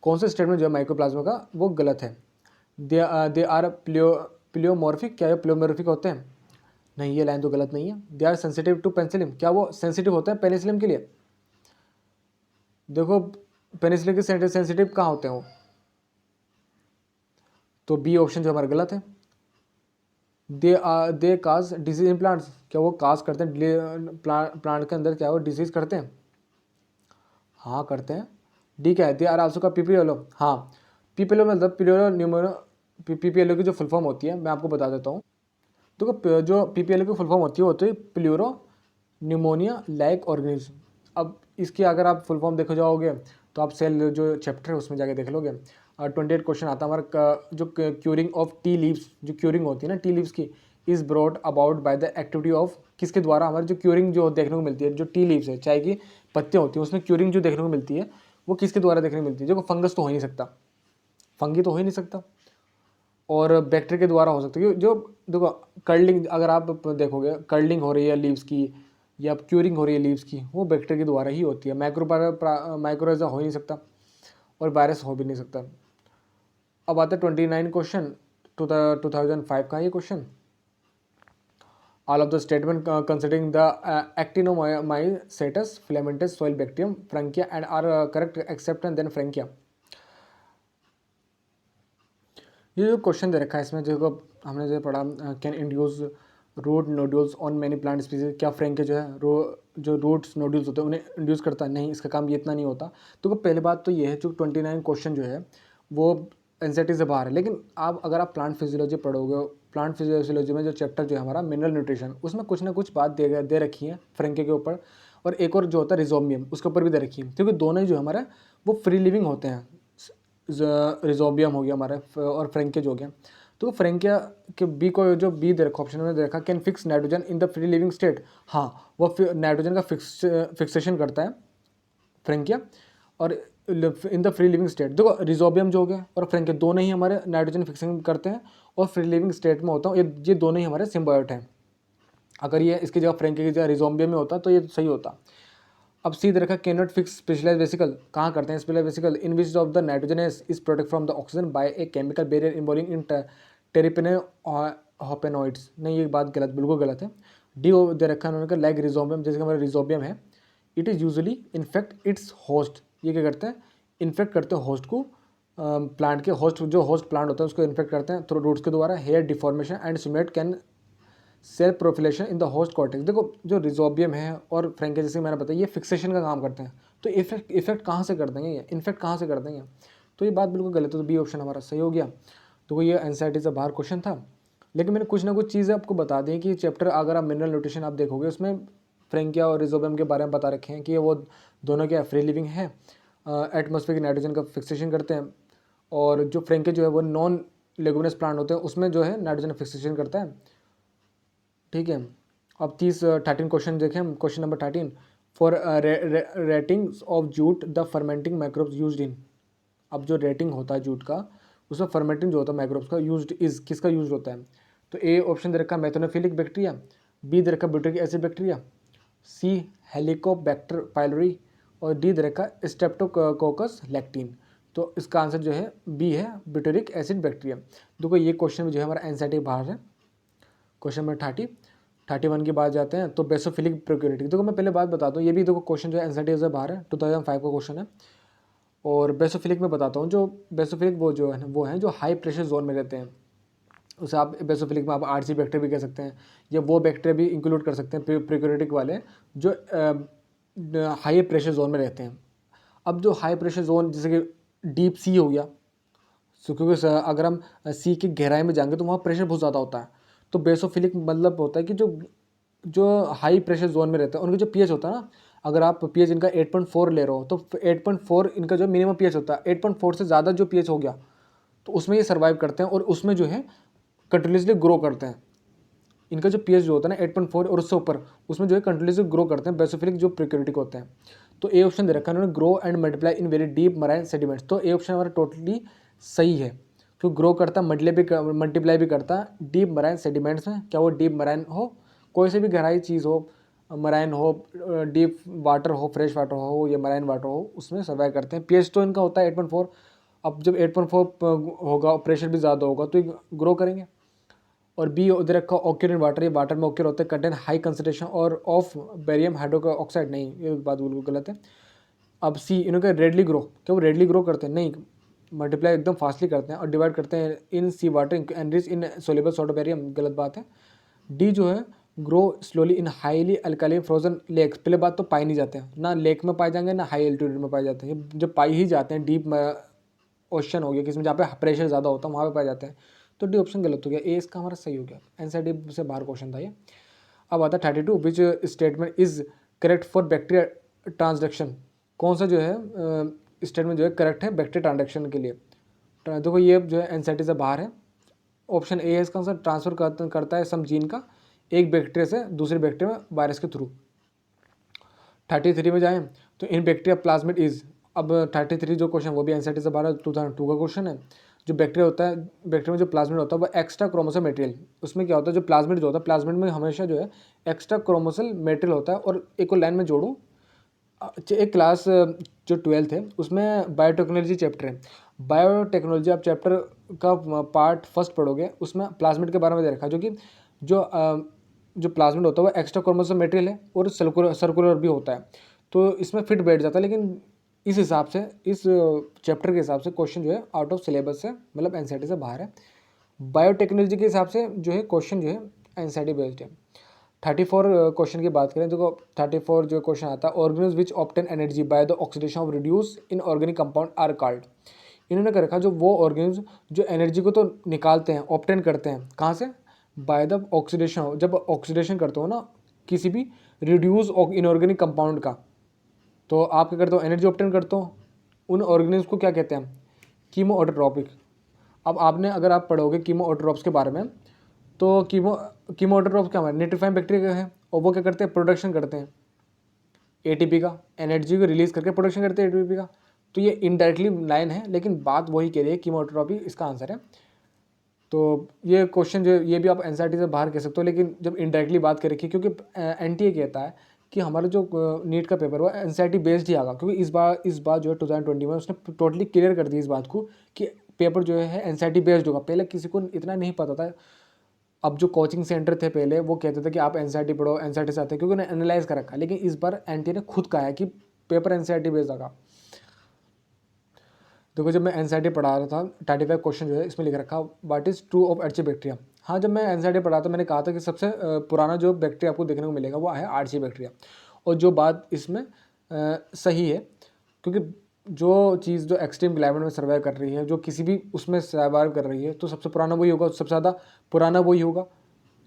कौन सा स्टेटमेंट जो है माइक्रोप्लाज्मा का वो गलत है। दे आर प्लियोमॉर्फिक, क्या ये प्लियोमॉर्फिक होते हैं? नहीं, ये लाइन तो गलत नहीं है। They are sensitive to penicillin, क्या वो सेंसिटिव होता है पेनिसिलिन के लिए? देखो पेनिसिलिन के सेंसिटिव कहाँ होते हैं वो? तो बी ऑप्शन जो हमारा गलत है। दे काज डिजीज इन प्लांट्स, क्या वो काज करते हैं प्लांट के अंदर, क्या वो डिजीज करते हैं? हाँ करते हैं। डी क्या है? दे आर आल्सो का पीपीएलओ, हाँ पीपीएलओ मतलब पिलोरो न्यूमोनो, पीपीएलओ की जो फुल फॉर्म होती है मैं आपको बता देता हूँ। देखो जो पीपीएलओ की फुल फॉर्म होती है वो होती है प्ल्यूरो न्यूमोनिया लाइक ऑर्गेनिज्म। अब इसकी अगर आप फुल फॉर्म देखो जाओगे तो आप सेल जो चैप्टर है उसमें जाके देख लोगे। 28 क्वेश्चन आता है हमारा, जो क्यूरिंग ऑफ टी लीव्स, जो क्यूरिंग होती है ना टी लीव्स की, is brought about by the activity of, किसके द्वारा हमारी जो क्यूरिंग जो देखने को मिलती है, जो टी लीव्स है चाय की पत्तियाँ होती हैं उसमें क्यूरिंग जो देखने को मिलती है वो किसके द्वारा देखने को मिलती है? जो फंगस तो हो ही नहीं सकता, फंगी तो हो ही नहीं सकता, और बैक्टीरिया के द्वारा हो सकता है। जो देखो कर्लिंग, अगर आप देखोगे कर्लिंग हो रही है लीव्स की या क्यूरिंग हो रही है लीव्स की, वो बैक्टीरिया के द्वारा ही होती है। माइक्रोराइजा हो ही नहीं सकता और वायरस हो भी नहीं सकता। अब आता है 29 क्वेश्चन 2005 का ये question. All of the statement considering the actinomycetes filamentous soil bacterium Frankia and are correct except and then Frankia. ये जो क्वेश्चन दे रखा है इसमें जो हमने जो पढ़ा, can induce root nodules on many plant species, क्या फ्रैंके जो है जो रूट्स नोड्यूल्स होते हैं उन्हें इंड्यूस करता है? नहीं, इसका काम ये इतना नहीं होता। तो पहले बात तो ये है, जो 29 क्वेश्चन जो है वो एनसीईआरटी से बाहर है। लेकिन आप अगर आप प्लांट फिजियोलॉजी पढ़ोगे, प्लांट फिजियोलॉजी में जो चैप्टर जो है हमारा मिनरल न्यूट्रिशन, उसमें कुछ ना कुछ बात दे रखी है फ्रैंके के ऊपर, और एक और जो होता है रिजोबियम उसके ऊपर भी दे रखी है, क्योंकि दोनों ही जो हमारे वो फ्री लिविंग होते हैं। रिजोबियम हो गया हमारा और फ्रैंकेज हो गया। तो फ्रैंकिया के बी को जो बी दे रखा ऑप्शन में देखा, can fix nitrogen in the free living state, हाँ वो नाइट्रोजन का फिक्सेशन करता है फ्रैंकिया, और in the free living state. देखो रिजोबियम जो हो गया और फ्रैंकिया दोनों ही हमारे नाइट्रोजन फिक्सिंग करते हैं और फ्री लिविंग स्टेट में होता है। ये दोनों ही हमारे सिम्बायोट हैं। अगर ये इसकी जगह फ्रैंकिया की जगह रिजोबियम में होता तो ये सही होता। अब सी दे रखा, can not fix specialise vesicle, कहाँ करते हैं specialise vesicle? In which of the nitrogenous is protect from the oxygen by a chemical barrier involving in terpenoids. नहीं, ये बात गलत, बिल्कुल गलत है। डी दे रखा है उन्होंने लाइक रिजोबियम, जैसे कि हमारा रिजोबियम है, it is usually infect it's host, ये क्या करते हैं? इन्फेक्ट करते हैं होस्ट को, प्लांट के होस्ट, जो होस्ट प्लांट होता है उसको इन्फेक्ट करते हैं थ्रू रूट्स के द्वारा। Hair deformation and simulate can cell proliferation in the host cortex. देखो जो रिजोबियम है और फ्रैंके, जैसे मैंने बताया, ये फिक्सेशन का काम करते हैं। तो इफेक्ट कहाँ से कर देंगे? ये इन्फेक्ट कहाँ से कर देंगे? तो ये बात बिल्कुल गलत है। तो बी ऑप्शन हमारा सही हो गया। तो ये एनसीईआरटी से बाहर क्वेश्चन था, लेकिन मैंने कुछ ना कुछ चीज़ें आपको बता दी कि चैप्टर अगर आप मिनरल न्यूट्रिशन आप देखोगे उसमें फ्रैंकिया और रिजोबियम के बारे में बता रखे हैं कि ये वो दोनों क्या फ्री लिविंग है, एटमॉस्फेरिक नाइट्रोजन का फिक्सेशन करते हैं, और जो फ्रैंके जो है वो नॉन लेगुमिनस प्लांट होते हैं उसमें जो है नाइट्रोजन फिक्सेशन करता है। ठीक है। अब 13 क्वेश्चन देखें हम। Question number 13, for ratings of jute the fermenting microbes used in. अब जो रेटिंग होता है जूट का, उसमें फर्मेंटिंग जो होता है माइक्रोब्स का यूज्ड इज किसका यूज होता है? तो ए ऑप्शन दे रखा मेथनोफिलिक बैक्टीरिया, बी दे रखा ब्यूटेरिक एसिड बैक्टीरिया, सी हेलिकोबैक्टर पाइलोरी, और डी दे रखा स्ट्रेप्टोकोकस लैक्टिन। तो इसका आंसर जो है बी है, ब्यूटेरिक एसिड बैक्टीरिया। देखो ये क्वेश्चन जो है हमारा एनसीईआरटी बाहर है। क्वेश्चन नंबर 31 की बात जाते हैं। तो बेसोफिलिक प्रोक्यूरिटी, देखो मैं पहले बात बता दूँ, ये भी देखो क्वेश्चन जो है एनसीईआरटी से बाहर है, 2005 का क्वेश्चन है। और बेसोफिलिक में बताता हूँ, जो बेसोफिलिक वो जो है वो हैं जो हाई प्रेशर जोन में रहते हैं। उसे आप बेसोफिलिक में आप आरसी बैक्टीरिया भी कह सकते हैं, या वो बैक्टीरिया भी इंक्लूड कर सकते हैं प्रोक्यूरिटिक वाले जो हाई प्रेशर जोन में रहते हैं। अब जो हाई प्रेशर जोन जैसे कि डीप सी हो गया, क्योंकि अगर हम सी की गहराई में जाएंगे तो वहाँ प्रेशर बहुत ज़्यादा होता है। तो बेसोफिलिक मतलब होता है कि जो जो हाई प्रेशर जोन में रहते हैं उनका जो पीएच होता है ना, अगर आप पीएच इनका 8.4 ले रहे हो तो 8.4 इनका जो मिनिमम पीएच होता है, 8.4 से ज़्यादा जो पीएच हो गया तो उसमें ये सर्वाइव करते हैं और उसमें जो है कंटिन्यूसली ग्रो करते हैं। इनका जो पीएच जो होता है ना 8.4 और उससे ऊपर, उसमें जो है कंटिन्यूसली ग्रो करते हैं बेसोफिलिक जो प्रोक्यूरिटिक होते हैं। तो ए ऑप्शन दे रखा है उन्होंने, grow and multiply in very deep marine sediments. तो ए ऑप्शन हमारा टोटली सही है, क्योंकि ग्रो करता है, मल्टीप्लाई भी करता है डीप मराइन सेडिमेंट्स में। क्या वो डीप मराइन हो, कोई से भी गहराई चीज़ हो, मराइन हो, डीप वाटर हो, फ्रेश वाटर हो या मराइन वाटर हो, उसमें सर्वाइव करते हैं। पीएच तो इनका होता है 8.4। अब जब 8.4 होगा, प्रेशर भी ज़्यादा होगा तो ये ग्रो करेंगे। और बी उधर रखा ऑक्यूर इन वाटर, ये वाटर में ऑक्यूर होते हैं, कंटेन हाई कंसंट्रेशन और ऑफ बेरियम हाइड्रोक्साइड, नहीं ये बात बिल्कुल गलत है। अब सी इन्होंने रेडली ग्रो, क्या वो रेडली ग्रो करते हैं, नहीं, मल्टीप्लाई एकदम फास्टली करते हैं और डिवाइड करते हैं in C water enrich in soluble salt of barium, गलत बात है। डी जो है grow slowly in highly alkaline frozen lakes, पहले बात तो पाए नहीं जाते हैं, ना लेक में पाए जाएंगे ना हाई एल्टीट्यूड में पाए जाते हैं, जब पाई ही जाते हैं डीप ओशन हो गया किसमें जहाँ पे प्रेशर ज़्यादा होता है वहाँ पे पाए जाते हैं। तो डी ऑप्शन गलत हो गया, ए इसका हमारा सही हो गया। एनसीईआरटी से बाहर क्वेश्चन था ये। अब आता है 32, which statement is correct for bacteria transduction, कौन सा जो है स्टेटमेंट जो है करेक्ट है बैक्टीरिया ट्रांसडक्शन के लिए। देखो ये जो है एनसीईआरटी से बाहर है। ऑप्शन ए है इसका आंसर, ट्रांसफर करता है सम जीन का एक बैक्टीरिया से दूसरे बैक्टीरिया में वायरस के थ्रू। 33 में जाएं तो इन बैक्टीरिया प्लाज्मिड इज, अब 33 जो क्वेश्चन वो भी एनसीईआरटी से बाहर 2002 का क्वेश्चन है। जो बैक्टीरिया होता है, बैक्टीरिया में जो प्लाज्मिड होता है वो एक्स्ट्रा क्रोमोसोम मटेरियल, उसमें क्या होता है जो प्लाज्मिड जो होता है, प्लाज्मिड में हमेशा जो है एक्स्ट्रा क्रोमोसोम मटेरियल होता है। और एक और लाइन में जोड़ूँ, एक क्लास जो 12th है उसमें बायोटेक्नोलॉजी चैप्टर है, बायोटेक्नोलॉजी आप चैप्टर का पार्ट फर्स्ट पढ़ोगे, उसमें प्लाज्मिड के बारे में दे रखा है, जो कि जो प्लाज्मिड होता है वो एक्स्ट्रा क्रोमोसोम मटेरियल है और सर्कुलर भी होता है, तो इसमें फिट बैठ जाता है। लेकिन इस हिसाब से, इस चैप्टर के हिसाब से क्वेश्चन जो है आउट ऑफ सिलेबस है, मतलब एनसीईआरटी से बाहर है। बायोटेक्नोलॉजी के हिसाब से जो है क्वेश्चन जो है एनसीईआरटी बेस्ड है। 34 क्वेश्चन की बात करें तो 34 जो क्वेश्चन आता है, organism which obtain energy by the oxidation of reduce inorganic compound are called. इन्होंने कर रखा जो वो ऑर्गेनिज्म जो एनर्जी को तो निकालते हैं, ऑब्टेन करते हैं कहाँ से, बाय द ऑक्सीडेशन, जब ऑक्सीडेशन करते हो ना किसी भी रिड्यूस इनऑर्गेनिक कंपाउंड का, तो आप क्या करते हो, एनर्जी ऑब्टेन करते हो। उन ऑर्गेनिज्म को क्या कहते हैं, कीमोऑटोट्रॉपिक। अब आपने अगर आप पढ़ोगे कीमोऑटोट्रॉप्स के बारे में, तो कीमोऑटोट्रॉप्स क्या है, नाइट्रोफाइल बैक्टीरिया है, और वो क्या करते हैं, प्रोडक्शन करते हैं एटीपी का, एनर्जी को रिलीज करके प्रोडक्शन करते हैं एटीपी का। तो ये इनडायरेक्टली लाइन है, लेकिन बात वही कह रही है, कीमोऑटोट्रॉपी इसका आंसर है। तो ये क्वेश्चन जो ये भी आप एनसीईआरटी से बाहर कह सकते हो, लेकिन जब इनडायरेक्टली बात कर रखी है, क्योंकि एनटीए कहता है कि हमारा जो नीट का पेपर हुआ एनसीईआरटी बेस्ड ही आगा, क्योंकि इस बार जो है 2020 में उसने टोटली क्लियर कर दी इस बात को कि पेपर जो है एनसीईआरटी बेस्ड होगा। पहले किसी को इतना नहीं पता था। अब जो कोचिंग सेंटर थे पहले वो कहते थे कि आप एनसीईआरटी पढ़ो, एनसीईआरटी से आते हैं, क्योंकि उन्हें एनालाइज कर रखा है। लेकिन इस बार एनटीए ने खुद कहा है कि पेपर एनसीईआरटी बेस्ड आगा। देखो जब मैं एनसीईआरटी पढ़ा रहा था 35 क्वेश्चन जो है इसमें लिख रखा what is true of archaebacteria. हाँ, जब मैं एनसीईआरटी पढ़ा था मैंने कहा था कि सबसे पुराना जो बैक्टीरिया आपको देखने को मिलेगा वो है आर्ची बैक्टीरिया। और जो बात इसमें सही है, क्योंकि जो चीज़ जो एक्सट्रीम क्लाइमेट में सर्वाइव कर रही है, जो किसी भी उसमें सर्वाइव कर रही है, तो सबसे पुराना वही होगा, सबसे ज़्यादा पुराना वही होगा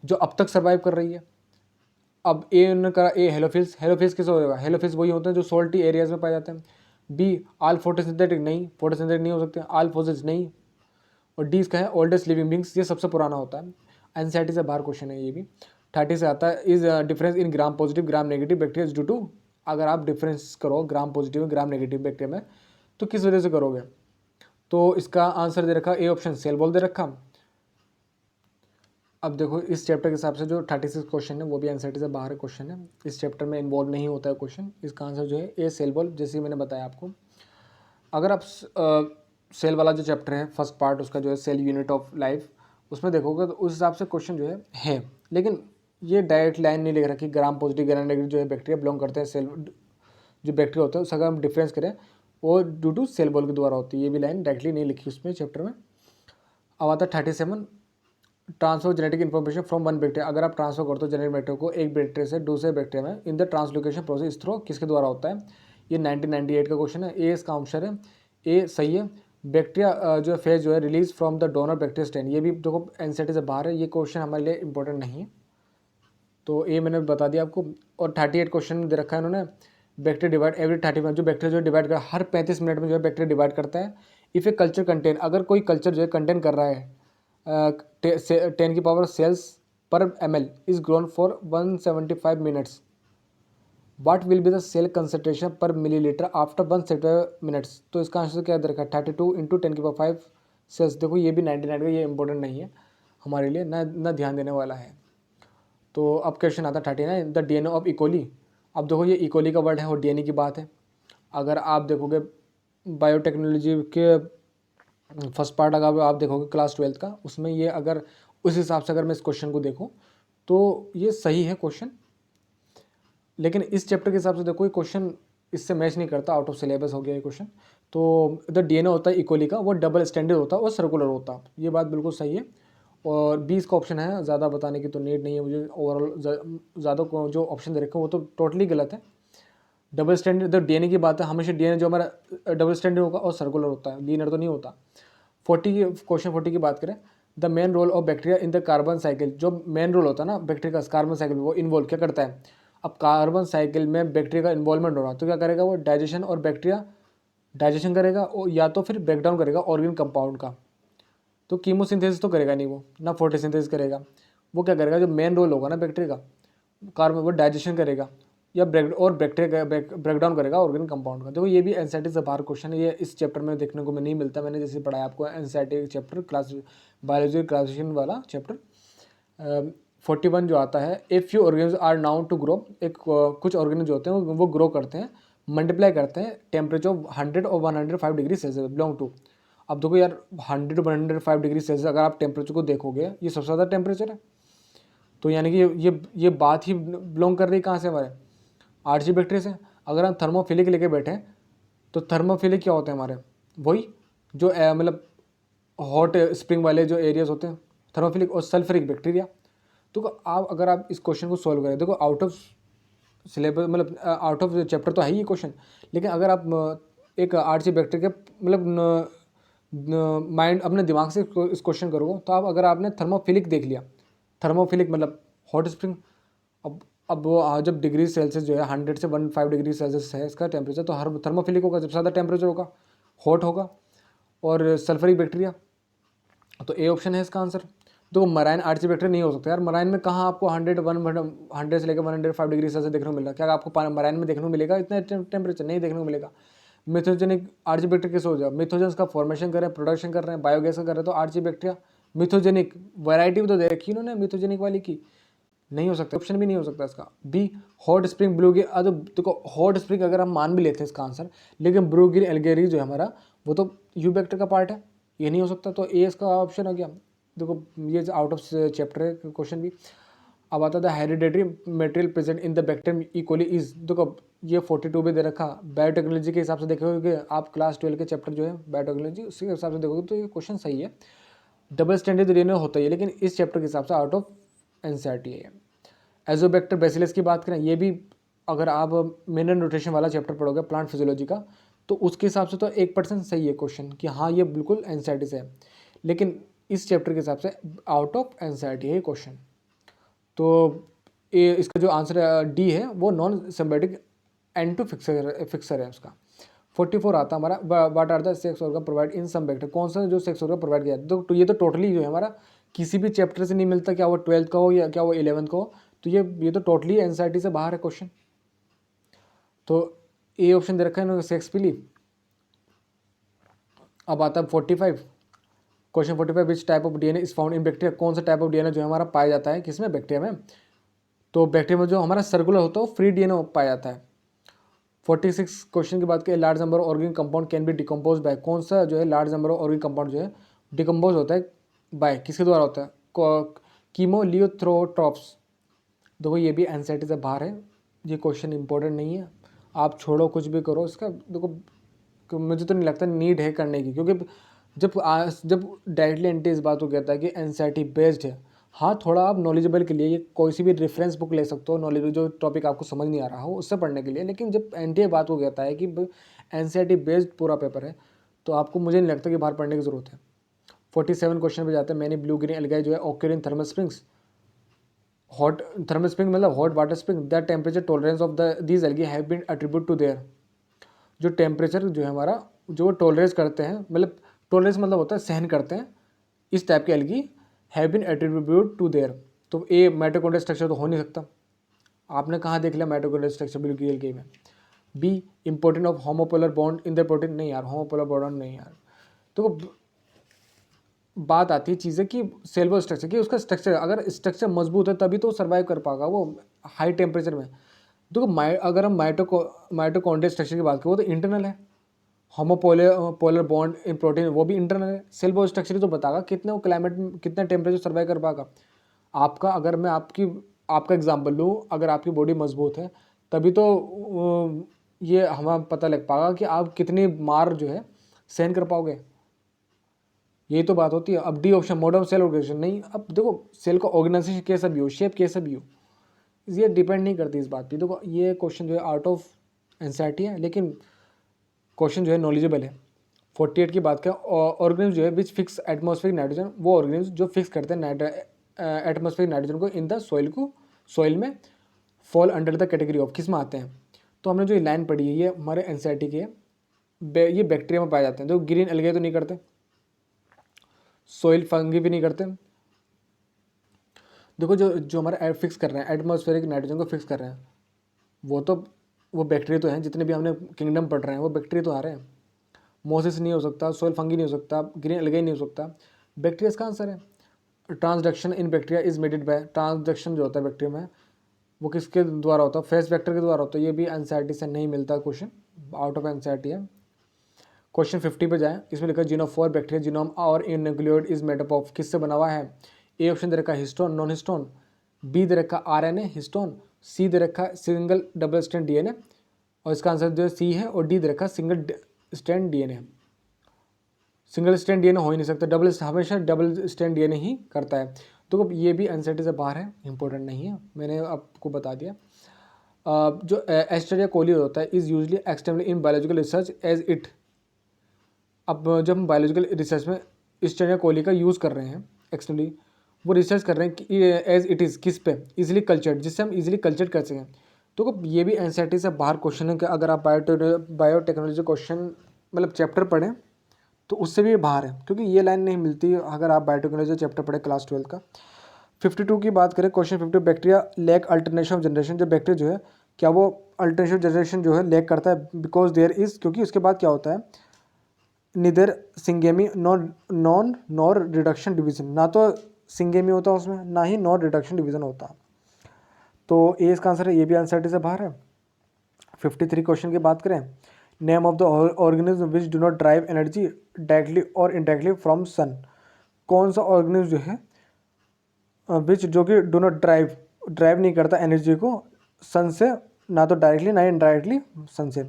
जो अब तक सर्वाइव कर रही है। अब ए ने करा, ए हेलोफिल्स, हेलोफिल्स किसे होगा, हेलोफिल्स वही होते हैं जो सोल्टी एरियाज में पाए जाते हैं। बी आल फोटोसिंथेटिक, नहीं फोटोसिंथेटिक नहीं हो सकते। आल फोसिस नहीं। और डी इसका है ओल्डेस्ट लिविंग बींग्स, ये सबसे पुराना होता है। एनसीईआरटी से बाहर क्वेश्चन है ये भी। 30 से आता है is difference in gram positive gram negative bacteria due to, अगर आप डिफरेंस करो gram positive gram negative bacteria में तो किस वजह से करोगे, तो इसका आंसर दे रखा ए ऑप्शन सेल वॉल दे रखा। अब देखो इस चैप्टर के हिसाब से जो 36 क्वेश्चन है वो भी एनसीईआरटी से बाहर क्वेश्चन है, इस चैप्टर में इन्वॉल्व नहीं होता है क्वेश्चन। इसका आंसर जो है ए सेल वॉल, जैसे मैंने बताया आपको। अगर आप सेल वाला जो चैप्टर है फर्स्ट पार्ट उसका जो है सेल यूनिट ऑफ लाइफ, उसमें देखोगे तो उस हिसाब से क्वेश्चन जो है, लेकिन ये डायरेक्ट लाइन नहीं लिख रखी ग्राम पॉजिटिव ग्राम नेगेटिव जो है बैक्टीरिया बिलोंग करते हैं सेल, जो बैक्टीरिया होता है उसका अगर हम डिफरेंस करें वो ड्यू टू सेल वॉल के द्वारा होती है, ये भी लाइन डायरेक्टली नहीं लिखी उसमें चैप्टर में। अब आता है 37, transfer genetic information from one bacteria. अगर आप ट्रांसफर करते हो जेनेटिक मैटर को एक बैक्टीरिया से दूसरे बैक्टीरिया में in the translocation process through किसके द्वारा होता है, ये 1998 का क्वेश्चन है। ए इसका आंसर है, ए सही है। बैक्टीरिया जो फेज जो है release from the donor bacteria strain, ये भी देखो एनसीईआरटी से बाहर है, ये क्वेश्चन हमारे लिए इंपॉर्टेंट नहीं है, तो ए मैंने बता दिया आपको। और 38 क्वेश्चन दे रखा है इन्होंने, बैक्टीरिया डिवाइड एवरी 30 जो बैक्टीरिया जो डिवाइड कर हर 35 मिनट में जो है बैक्टीरिया डिवाइड करता है। इफ़ ए कल्चर कंटेन, अगर कोई कल्चर जो है कंटेन कर रहा है 10 की पावर सेल्स पर ml is grown for 175 minutes, what will be the cell concentration पर मिलीलीटर आफ्टर 175 मिनट्स। तो इसका आंसर क्या दे रखा है, 32 इंटू 10⁵ सेल्स। देखो ये भी 99 का, ये इंपॉर्टेंट नहीं है हमारे लिए, ना ध्यान देने वाला है। तो अब क्वेश्चन आता है 39, द डीएनए ऑफ इकोली। अब देखो ये इकोली का वर्ड है और डीएनए की बात है। अगर आप देखोगे बायोटेक्नोलॉजी के फर्स्ट पार्ट, अगर आप देखोगे क्लास 12 का, उसमें ये अगर उस हिसाब से अगर मैं इस क्वेश्चन को देखूँ तो ये सही है क्वेश्चन, लेकिन इस चैप्टर के हिसाब से देखो ये क्वेश्चन इससे मैच नहीं करता, आउट ऑफ सिलेबस हो गया ये क्वेश्चन। तो द डीएनए होता है इकोली का, वो डबल स्टैंडर्ड होता है और सर्कुलर होता है, ये बात बिल्कुल सही है। और 20 का ऑप्शन है, ज़्यादा बताने की तो नीड नहीं है मुझे, ओवरऑल ज़्यादा जो ऑप्शन दे रखे हैं वो तो टोटली गलत है। डबल स्टैंडर्ड द डीएनए की बात है, हमेशा डीएनए जो हमारा डबल स्टैंडर्ड होगा और सर्कुलर होता है, लीनियर तो नहीं होता। 40 की बात करें, the main role of bacteria in the carbon cycle, जो मेन रोल होता है ना बैक्टीरिया का कार्बन साइकिल, वो इन्वॉल्व क्या करता है। अब कार्बन साइकिल में बैक्टीरिया का इन्वॉल्वमेंट हो रहा तो क्या करेगा वो, डाइजेशन, और बैक्टीरिया डाइजेशन करेगा और या तो फिर ब्रेकडाउन करेगा ऑर्गेनिक कंपाउंड का। तो कीमोसिंथेसिस तो करेगा नहीं वो, ना फोटोसिंथेसिस करेगा, वो क्या करेगा, जो मेन रोल होगा ना बैक्टीरिया का कार्बन, वो डाइजेशन करेगा या बैक्टीरिया ब्रेकडाउन करेगा ऑर्गेनिक कंपाउंड का। देखो ये भी एनसीईआरटी से बाहर क्वेश्चन है, ये इस चैप्टर में देखने को नहीं मिलता। मैंने जैसे पढ़ाया आपको NCERT chapter class biology classification वाला चैप्टर 41 जो आता है, a few organism are known to grow, एक कुछ ऑर्गेनिज्म जो होते हैं वो ग्रो करते हैं, मल्टीप्लाई करते हैं टेम्परेचर 100 और 105 डिग्री सेल्सियस बिलोंग टू। अब देखो यार 100 105 डिग्री सेल्सियस अगर आप टेम्परेचर को देखोगे, ये सबसे ज़्यादा टेम्परेचर है, तो यानी कि ये बात ही बिलोंग कर रही कहाँ से, हमारे आर्ची बैक्टीरिया से। अगर हम थर्मोफिलिक लेके बैठे तो थर्मोफिलिक क्या होते हैं हमारे, वही जो मतलब हॉट स्प्रिंग वाले जो एरियाज होते हैं, थर्मोफिलिक और सल्फ्यूरिक बैक्टीरिया। तो आप अगर आप इस क्वेश्चन को सॉल्व करें, देखो आउट ऑफ सिलेबस मतलब आउट ऑफ चैप्टर तो है ही ये क्वेश्चन, लेकिन अगर आप एक आर्ची बैक्टीरिया के मतलब माइंड अपने दिमाग से इस क्वेश्चन करोगे, तो आप अगर आपने थर्मोफिलिक देख लिया, थर्मोफिलिक मतलब हॉट स्प्रिंग, अब वो जब डिग्री सेल्सियस जो है 100 से 105 डिग्री सेल्सियस है इसका टेम्परेचर, तो हर थर्मोफिलिक होगा, जब ज़्यादा टेम्परेचर होगा हॉट होगा। और सल्फरिक बैक्टीरिया, तो ए ऑप्शन है इसका आंसर। तो मराइन आर्ची बैक्टीरिया नहीं हो सकता यार, मराइन में कहाँ आपको 100 से लेकर 105 डिग्री सेल्सियस देखने को मिल रहा है, क्या आपको मराइन में देखने को मिलेगा इतना टेम्परेचर, नहीं देखने को मिलेगा। मिथोजेनिक आर्ची बैक्टीरिया कैसे हो जाए, मिथोजेंस का फॉर्मेशन कर रहे हैं, प्रोडक्शन कर रहे हैं, बायोगैस का कर रहे हैं, तो आर्ची बैक्टीरिया मिथोजेनिक वैरायटी भी तो दे रखी इन्होंने मिथोजेनिक वाली की, नहीं हो सकता, ऑप्शन भी नहीं हो सकता इसका। बी हॉट स्प्रिंग ब्लू गिर, तो देखो हॉट स्प्रिंग अगर हम मान भी लेते हैं इसका आंसर, लेकिन ब्लू गिर एल्गेरी जो है हमारा वो तो यू बैक्टीरिया का पार्ट है, ये नहीं हो सकता, तो ए इसका ऑप्शन हो गया। देखो ये आउट ऑफ चैप्टर है क्वेश्चन भी। अब आता था hereditary material present in the bacterium E. coli is, देखो ये 42 भी दे रखा। बायोटेक्नोलॉजी के हिसाब से देखोगे आप क्लास 12 के चैप्टर जो है बायोटेक्नोलॉजी, उसके हिसाब से देखोगे तो ये क्वेश्चन सही है, डबल स्टैंडर्ड डीएनए होता है, लेकिन इस चैप्टर के हिसाब से आउट ऑफ एनसीईआरटी है। एजोबैक्टर बेसिलस की बात करें, ये भी अगर आप मिनरल न्यूट्रिशन वाला चैप्टर पढ़ोगे प्लांट फिजियोलॉजी का, तो उसके हिसाब से तो 1% सही है क्वेश्चन कि हाँ ये बिल्कुल एनसीईआरटी से है, लेकिन इस चैप्टर के हिसाब से आउट ऑफ एनसीईआरटी है क्वेश्चन। तो इसका जो आंसर डी है वो नॉन सिम्बायोटिक एंटो फिक्सर है उसका। 44 आता हमारा, what are the sex organ provide in some bacteria, कौन सा जो सेक्स ऑर्गन प्रोवाइड किया है, तो ये तो टोटली जो है हमारा किसी भी चैप्टर से नहीं मिलता, क्या वो 12th का हो या क्या वो 11th का हो, तो ये तो टोटली एनसीईआरटी से बाहर है क्वेश्चन। तो ए ऑप्शन दे रखा है सेक्स पीली। अब आता है 45 question 45, which type of DNA is found in bacteria, कौन सा टाइप ऑफ डीएनए जो हमारा पाया जाता है किसमें, बैक्टीरिया में। तो बैक्टीरिया में जो हमारा सर्कुलर होता है वो फ्री डीएनए पाया जाता है। 46 क्वेश्चन की बात करें, large number of organic compound can be decompose by, कौन सा जो है large number of organic compound जो है डिकम्पोज होता है बाय, किसके द्वारा होता है, कीमोलियोथ्रोट्रॉप्स। देखो ये भी एनसीईआरटी से बाहर है, ये क्वेश्चन इंपॉर्टेंट नहीं है, आप छोड़ो कुछ भी करो इसका, देखो मुझे तो नहीं लगता नीड है करने की, क्योंकि जब डायरेक्टली एंटी इस बात को कहता है कि एनसीईआरटी बेस्ड है, हाँ, थोड़ा आप नॉलेजेबल के लिए ये कोई सी भी रेफरेंस बुक ले सकते हो, नॉलेज जो टॉपिक आपको समझ नहीं आ रहा हो उससे पढ़ने के लिए। लेकिन जब एनटीए बात को कहता है कि एनसीईआरटी बेस्ड पूरा पेपर है, तो आपको, मुझे नहीं लगता कि बाहर पढ़ने की ज़रूरत है। 47 क्वेश्चन पे जाते हैं। मैंने ब्लू ग्रीन एल्गाई जो है occur in thermal springs, hot thermal spring मतलब hot water spring, the temperature tolerance of the these algae have been attribute to their. जो टेम्परेचर जो है हमारा, जो टॉलरेंस करते हैं, मतलब टॉलरेंस मतलब होता है सहन करते हैं, इस टाइप के algae have been attribute to their. तो ए माइटोकॉन्ड्रियल स्ट्रक्चर तो हो नहीं सकता। आपने कहाँ देख लिया mitochondrial structure blue green algae में। B important of homopolar bond in the protein, नहीं यार, होमोपोलर बॉन्ड नहीं यार। तो बात आती है चीज़ें कि सेल वॉल स्ट्रक्चर, कि उसका स्ट्रक्चर, अगर स्ट्रक्चर मजबूत है तभी तो सर्वाइव कर पाएगा वो हाई टेम्परेचर में। तो अगर हम माइटोकॉन्ड्रियल स्ट्रक्चर की बात करें, वो तो इंटरनल है। होमोपोलर बॉन्ड इन प्रोटीन, वो भी इंटरनल है। सेल वॉल स्ट्रक्चर ही तो बताएगा कितने वो क्लाइमेट में कितना टेम्परेचर सर्वाइव कर पाएगा आपका। अगर मैं आपका एग्जाम्पल लूँ, अगर आपकी बॉडी मजबूत है तभी तो ये हमें पता लग पाएगा कि आप कितनी मार जो है सहन कर पाओगे। यही तो बात होती है। अब D option, mode of cell organisation, नहीं। अब देखो, सेल का ऑर्गेनाइजेशन कैसा भी हो, शेप कैसा भी हो, ये डिपेंड नहीं करती इस बात पे। देखो, ये क्वेश्चन जो है आउट ऑफ एनसीईआरटी है, लेकिन क्वेश्चन जो है नॉलेजेबल है। 48 की बात करें, ऑर्गेनिज्म जो है विच फिक्स एटमॉस्फेरिक नाइट्रोजन, वो ऑर्गेनिज्म जो फिक्स करते हैं एटमॉस्फेरिक नाइट्रोजन को इन द सॉइल में fall under the category of, किस में आते हैं। तो हमने जो ये लाइन पढ़ी है ये हमारे एनसीईआरटी के, ये बैक्टीरिया में पाए जाते हैं। तो ग्रीन एल्गे तो नहीं करते, सॉइल फंगी भी नहीं करते। देखो, जो हमारा फिक्स कर रहे हैं एटमॉस्फेरिक नाइट्रोजन को फिक्स कर रहे हैं, वो बैक्टीरिया तो हैं। जितने भी हमने किंगडम पढ़ रहे हैं वो बैक्टीरिया तो आ रहे हैं। मोसिस नहीं हो सकता, सॉइल फंगी नहीं हो सकता, ग्रीन एल्गे नहीं हो सकता, बैक्टीरिया इसका आंसर है। Transduction in bacteria is mediated by, transduction जो होता है बैक्टीरिया में वो किसके द्वारा होता है, फेस वेक्टर के द्वारा होता है। ये भी एनसीईआरटी से नहीं मिलता क्वेश्चन, आउट ऑफ एनसीईआरटी है। क्वेश्चन 50 पे जाएं। इसमें लिखा है जीनोफोर बैक्टीरिया जीनोम और in nucleoid is made up of, किससे बना हुआ है। ए ऑप्शन दे रखा है हिस्टोन, नॉन हिस्टोन। बी दे रखा आरएनए, हिस्टोन। सी दे रखा सिंगल डबल स्ट्रैंड डीएनए, और इसका आंसर जो सी है। और डी दे रखा single strand DNA. Single strand DNA हो ही नहीं सकता, हमेशा डबल स्ट्रैंड डीएनए ही करता है। तो ये भी एनसीईआरटी से बाहर है, इंपॉर्टेंट नहीं है, मैंने आपको बता दिया। जो एस्टेरिया कोली होता है is usually extended in biological research as it. अब जब हम बायोलॉजिकल रिसर्च में एस्टेरिया कोली का यूज़ कर रहे हैं एक्सटेंडली, वो रिसर्च कर रहे हैं कि एज इट इज़ किस पे, इजीली कल्चर्ड, जिससे हम इजीली कल्चर कर सकें। तो ये भी एनसीईआरटी से बाहर क्वेश्चन है कि अगर आप बायोटेक्नोलॉजी क्वेश्चन मतलब चैप्टर पढ़ें तो उससे भी बाहर है, क्योंकि ये लाइन नहीं मिलती अगर आप बायोटेक्नोलॉजी चैप्टर पढ़े क्लास 12 का। 52 की बात करें, question 50, bacteria lack alternation of generation, जो बैक्टीरिया जो है क्या वो अल्टरनेशन जनरेशन जो है लैक करता है, बिकॉज देयर इज, क्योंकि उसके बाद क्या होता है, निदर सिंगेमी नॉर रिडक्शन डिवीजन, ना तो सिंगेमी होता उसमें, ना ही नॉर रिडक्शन डिवीजन होता। तो ए इसका आंसर है, ये भी एनसीईआरटी से बाहर है। 53 क्वेश्चन की बात करें, name of the organism which do not drive energy directly और इनडायरेक्टली फ्रॉम सन, कौन सा ऑर्गेनिज्म जो है विच जो कि डू नॉट ड्राइव नहीं करता एनर्जी को सन से, ना तो डायरेक्टली ना इनडायरेक्टली सन से।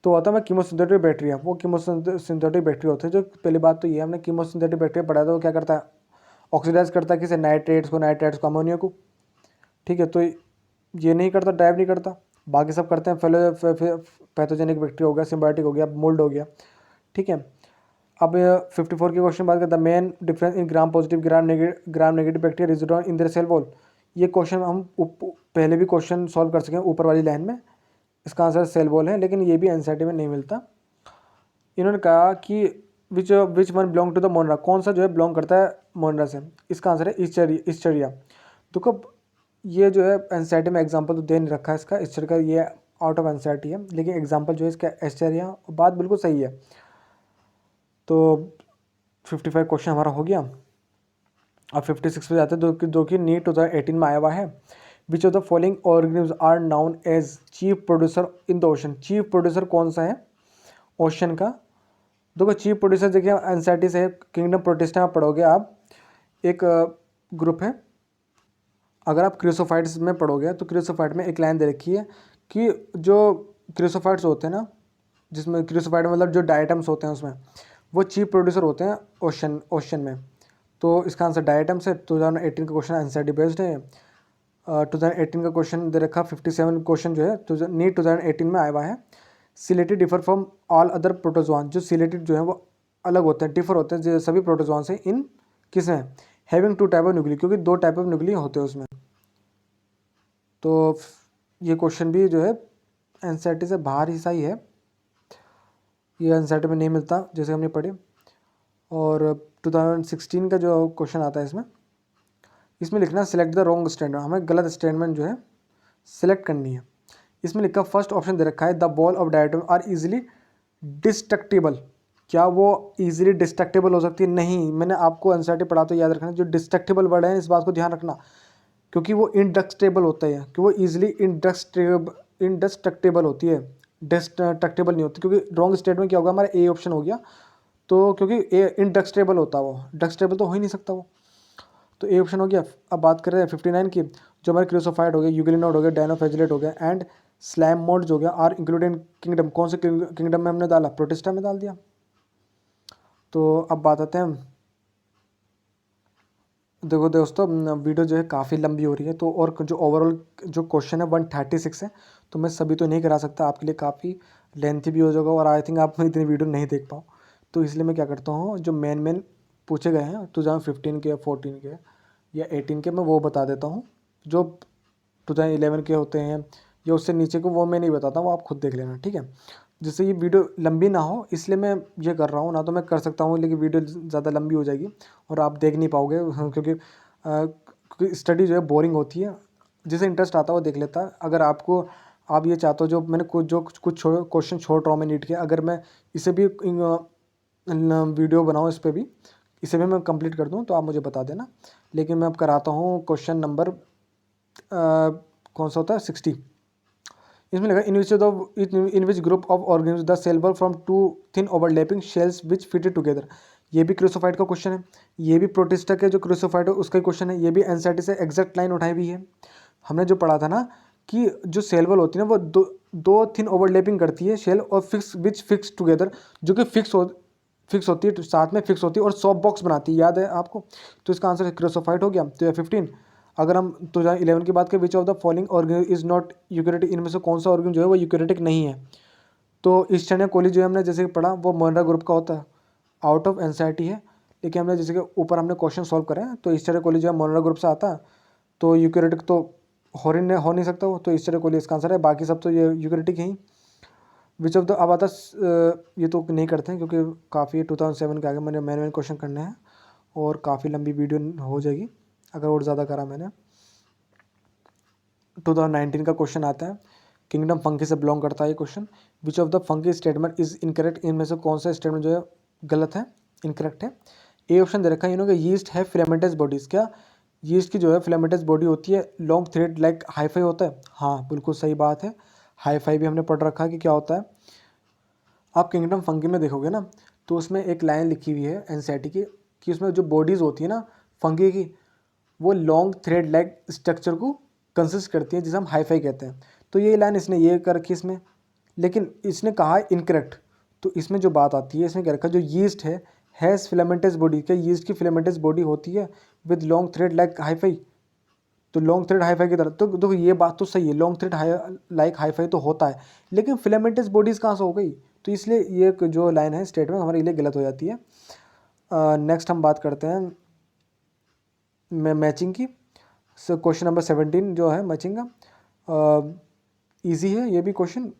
तो होता है कीमोसिंथेटिक बैक्टीरिया, वो कीमोसिंथेटिक बैक्टीरिया होते हैं। जो पहली बात तो ये हमने कीमोसिंथेटिक बैक्टीरिया पढ़ा था, वो क्या करता है, ऑक्सीडाइज करता है किसे, नाइट्रेट्स को अमोनिया को, ठीक है। तो ये नहीं करता, ड्राइव नहीं करता, बाकी सब करते हैं। पैथोजेनिक बैक्टीरिया हो गया, सिम्बायोटिक हो गया, मोल्ड हो गया, ठीक है। अब 54 की क्वेश्चन बात करते हैं, main difference in gram positive gram negative bacteria resides on in their cell wall. ये क्वेश्चन हम पहले भी क्वेश्चन सॉल्व कर सकें ऊपर वाली लाइन में, इसका आंसर सेल वॉल है, लेकिन ये भी एनसीईआरटी में नहीं मिलता। इन्होंने कहा कि which one belong to the Monera, कौन सा जो है बिलोंग करता है मोनरा से, इसका आंसर है इस्चरिया। तो कब ये जो है एनसीईआरटी में एग्जाम्पल तो दे नहीं रखा है इसका, इस्चर का, ये आउट ऑफ एनसीईआरटी है, लेकिन एग्जाम्पल जो है इसका एस्चरिया, बात बिल्कुल सही है। तो 55 क्वेश्चन हमारा हो गया। अब 56 पे जाते हैं, जो कि नीट 2018 में आया हुआ है। Which of the following organism are known as chief producer in the ocean, chief producer कौन सा है ओशन का। देखो, चीफ प्रोड्यूसर देखिए एनसीईआरटी से किंगडम प्रोटिस्टा में पढ़ोगे आप, एक ग्रुप है। अगर आप क्रियोसोफाइट्स में पढ़ोगे तो क्रियोसोफाइट में एक लाइन दे रखी है कि जो क्रियोसोफाइट्स होते हैं ना, जिसमें क्रियोसोफाइट मतलब जो डायटम्स होते हैं उसमें, वो चीफ प्रोड्यूसर होते हैं ओशन में। तो इसका आंसर डायटम्स है। 2018 का क्वेश्चन एनसीईआरटी बेस्ड है। 2018 का क्वेश्चन दे रखा 57 क्वेश्चन जो है तो नीट 2018 में आया हुआ है। Chelated differ from all other protozoan, जो सिलेटेड जो है वो अलग होते हैं, डिफर होते हैं जो सभी प्रोटोजोआन से इन किस में हैविंग 2 टाइप ऑफ न्यूक्ली, क्योंकि 2 टाइप ऑफ न्यूक्ली होते हैं उसमें। तो ये क्वेश्चन भी जो है एनसीईआरटी से बाहर ही सही है, ये एनसीईआरटी में नहीं मिलता जैसे हमने पढ़े। और 2016 का जो क्वेश्चन आता है इसमें लिखना सिलेक्ट द रॉन्ग स्टेटमेंट, हमें गलत स्टेटमेंट जो है सिलेक्ट करनी है। इसमें लिखा फर्स्ट ऑप्शन दे रखा है the wall of diatom are easily destructible, क्या वो इजीली डिस्ट्रक्टेबल हो सकती है? नहीं, मैंने आपको एनसीईआरटी पढ़ा तो याद रखना जो डिस्ट्रक्टेबल वर्ड है इस बात को ध्यान रखना, क्योंकि वो इंडस्ट्रेबल होता है कि वो इजीली इंडस्ट्रक्टेबल होती है, डिस्ट्रक्टेबल नहीं होती, क्योंकि रॉन्ग स्टेटमेंट क्या होगा हमारा ए ऑप्शन हो गया, तो क्योंकि ए इंडस्ट्रेबल होता है वो डस्ट्रेबल तो हो ही नहीं सकता वो, तो ए ऑप्शन हो गया। अब बात कर रहे हैं 59 की, जो हमारे क्रूसिफाइड हो गया, यूग्लिनोड हो गया, डायनोफ्लैजेलेट हो गया एंड स्लैम मोड्स हो गया आर इंक्लूडेड किंगडम, कौन से किंगडम में हमने डाला? प्रोटिस्टा में डाल दिया। तो अब बात आते हैं, देखो दोस्तों वीडियो जो है काफ़ी लंबी हो रही है, तो और जो ओवरऑल जो क्वेश्चन है 136 है, तो मैं सभी तो नहीं करा सकता, आपके लिए काफ़ी लेंथी भी हो जाएगा और आई थिंक आप इतनी वीडियो नहीं देख पाओ, तो इसलिए मैं क्या करता हूँ जो मेन पूछे गए हैं 2015 के, 14 के या 18 के, मैं वो बता देता हूँ। जो 2011 के होते हैं या उससे नीचे को वो मैं नहीं बताता हूँ, वो आप खुद देख लेना, ठीक है। जिससे ये वीडियो लंबी ना हो इसलिए मैं ये कर रहा हूँ, ना तो मैं कर सकता हूँ लेकिन वीडियो ज़्यादा लंबी हो जाएगी और आप देख नहीं पाओगे क्योंकि स्टडी जो है बोरिंग होती है, जिसे इंटरेस्ट आता है वो देख लेता है। अगर आप ये चाहते हो जो मैंने कुछ क्वेश्चन छोड़ रहा हूँ मैं नीट के, अगर मैं इसे भी वीडियो बनाऊँ इस पर भी, इसे भी मैं कंप्लीट कर दूँ तो आप मुझे बता देना। लेकिन मैं अब कराता हूँ क्वेश्चन नंबर कौन सा होता है 60। इसमें लगा in which group of organism the cell wall from 2 thin overlapping shells which fitted together, ये भी क्रूसिफाइड का क्वेश्चन है, ये भी प्रोटिस्टा के जो क्रूसिफाइड है उसका ही क्वेश्चन है, ये भी एनसीईआरटी से एग्जैक्ट लाइन उठाई हुई है। हमने जो पढ़ा था ना कि जो सेल वॉल होती है ना वो दो थिन ओवरलैपिंग करती है शेल और फिक्स टुगेदर, जो कि फिक्स होती है, साथ में फिक्स होती है और सॉफ्ट बॉक्स बनाती है, याद है आपको? तो इसका आंसर क्रूसिफाइड हो गया। तो 15। अगर हम 2011 की बात करें, विच of the following organ is not eukaryotic, इनमें से कौन सा ऑर्गन जो है वो यूकैरियोटिक नहीं है? तो ईस्टर्न कोली जो है हमने जैसे पढ़ा वो मोनरा ग्रुप का होता है, आउट ऑफ एनसीईआरटी है, लेकिन हमने जैसे कि ऊपर हमने क्वेश्चन सॉल्व करे हैं तो ईस्टर्न कोली जो है मोनरा ग्रुप से आता है, तो यूकैरियोटिक तो हो नहीं सकता वो, तो ईस्टर्न कोली इसका आंसर है, बाकी सब तो ये eukaryotic he. Which of the अब आता ये तो नहीं करते हैं क्योंकि काफ़ी 2007 के आगे मैंने मैन क्वेश्चन करने हैं और काफ़ी लंबी वीडियो हो जाएगी अगर और ज़्यादा करा मैंने। 2019 का क्वेश्चन आता है, किंगडम फंकी से बिलोंग करता है ये question. Which of the funky statement is incorrect, इनमें से कौन सा स्टेटमेंट जो है गलत है, इनकरेक्ट है? ए ऑप्शन दे रखा है इन्होंने, यीस्ट है फिलामेंटस बॉडीज, क्या यीस्ट की जो है फिलामेंटस बॉडी होती है, लॉन्ग थ्रेड लाइक हाईफाई होता है? हाँ बिल्कुल सही बात है, हाईफाई भी हमने पढ़ रखा है कि क्या होता है। आप किंगडम फंकी में देखोगे ना तो उसमें एक लाइन लिखी हुई है एनसीईआरटी की कि उसमें जो बॉडीज़ होती है ना फंगी की, वो लॉन्ग थ्रेड लाइक स्ट्रक्चर को कंसिस्ट करती है जिसे हम हाईफाई कहते हैं। तो ये लाइन इसने ये कर रखी इसमें, लेकिन इसने कहा है इनकरेक्ट। तो इसमें जो बात आती है इसमें क्या रखा, जो यीस्ट है हैज़ फिलामेंटस बॉडी, क्या यीस्ट की फिलामेंटस बॉडी होती है with long thread like hyphae? तो लॉन्ग थ्रेड हाईफाई की तरह, तो देखो ये बात तो सही है, लॉन्ग थ्रेड लाइक हाईफाई तो होता है, लेकिन फिलामेंटस बॉडीज़ कहाँ से हो गई? तो इसलिए ये जो लाइन है स्टेटमेंट हमारे लिए गलत हो जाती है। नेक्स्ट हम बात करते हैं मैचिंग की। क्वेश्चन नंबर 17 जो है मैचिंग का, इजी है ये भी क्वेश्चन,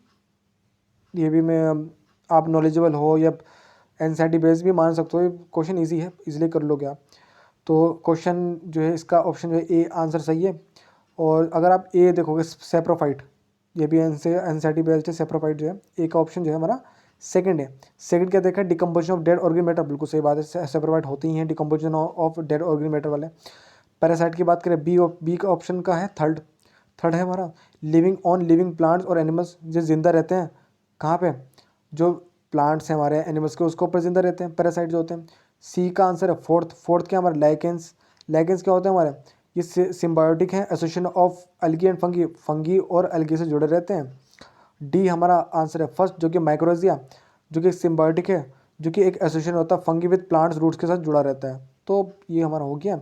ये भी मैं आप नॉलेजेबल हो या एनसीईआरटी बेस्ड भी मान सकते हो, क्वेश्चन इजी है, इसलिए कर लोगे आप। तो क्वेश्चन जो है इसका ऑप्शन जो है ए आंसर सही है। और अगर आप ए देखोगे सेप्रोफाइट, ये भी एनसीईआरटी बेस्ड है, सेप्रोफाइट जो है ए का ऑप्शन जो है हमारा सेकंड है। सेकंड क्या देखा है, decomposition of dead organic matter, बिल्कुल सही बात है, सेप्रोफाइट होती ही हैं decomposition of dead organic matter वाले। पैरासाइट की बात करें बी का ऑप्शन का है थर्ड है हमारा, लिविंग ऑन लिविंग प्लांट्स और एनिमल्स, जो जिंदा रहते हैं कहाँ पे, जो प्लांट्स हैं हमारे एनिमल्स के उसके ऊपर जिंदा रहते हैं पैरासाइट जो होते हैं। सी का आंसर है फोर्थ क्या हमारे लाइकेंस क्या होते हैं हमारे, ये सिम्बायोटिक है, association of algae and fungi और एल्गी से जुड़े रहते हैं। डी हमारा आंसर है फर्स्ट जो कि माइक्रोजिया, जो कि सिम्बायोटिक है, जो कि एक एसोसिएशन होता है फंगी विद प्लांट्स रूट्स के साथ जुड़ा रहता है। तो ये हमारा हो गया।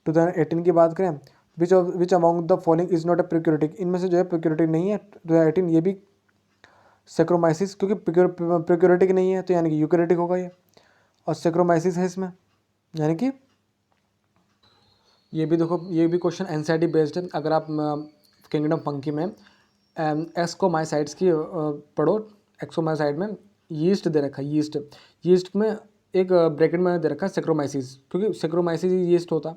2018 की बात करें, which among the following is not a prokaryotic, इनमें से जो है प्रोक्यूरेटिक नहीं है 2018, ये भी सेक्रोमाइसिस, क्योंकि प्रोक्यूरेटिक नहीं है तो यानी कि यूकैरियोटिक होगा ये, और सेक्रोमाइसिस है इसमें, यानी कि ये भी देखो, ये भी क्वेश्चन एनसीईआरटी बेस्ड है। अगर आप किंगडम फंकी में एक्सकोमाइसाइड्स की पढ़ो, एक्सकोमाइसाइड में यीस्ट दे रखा है, यीस्ट में एक ब्रैकेट में दे रखा है सेक्रोमाइसिस, क्योंकि सेक्रोमाइसिस यीस्ट होता।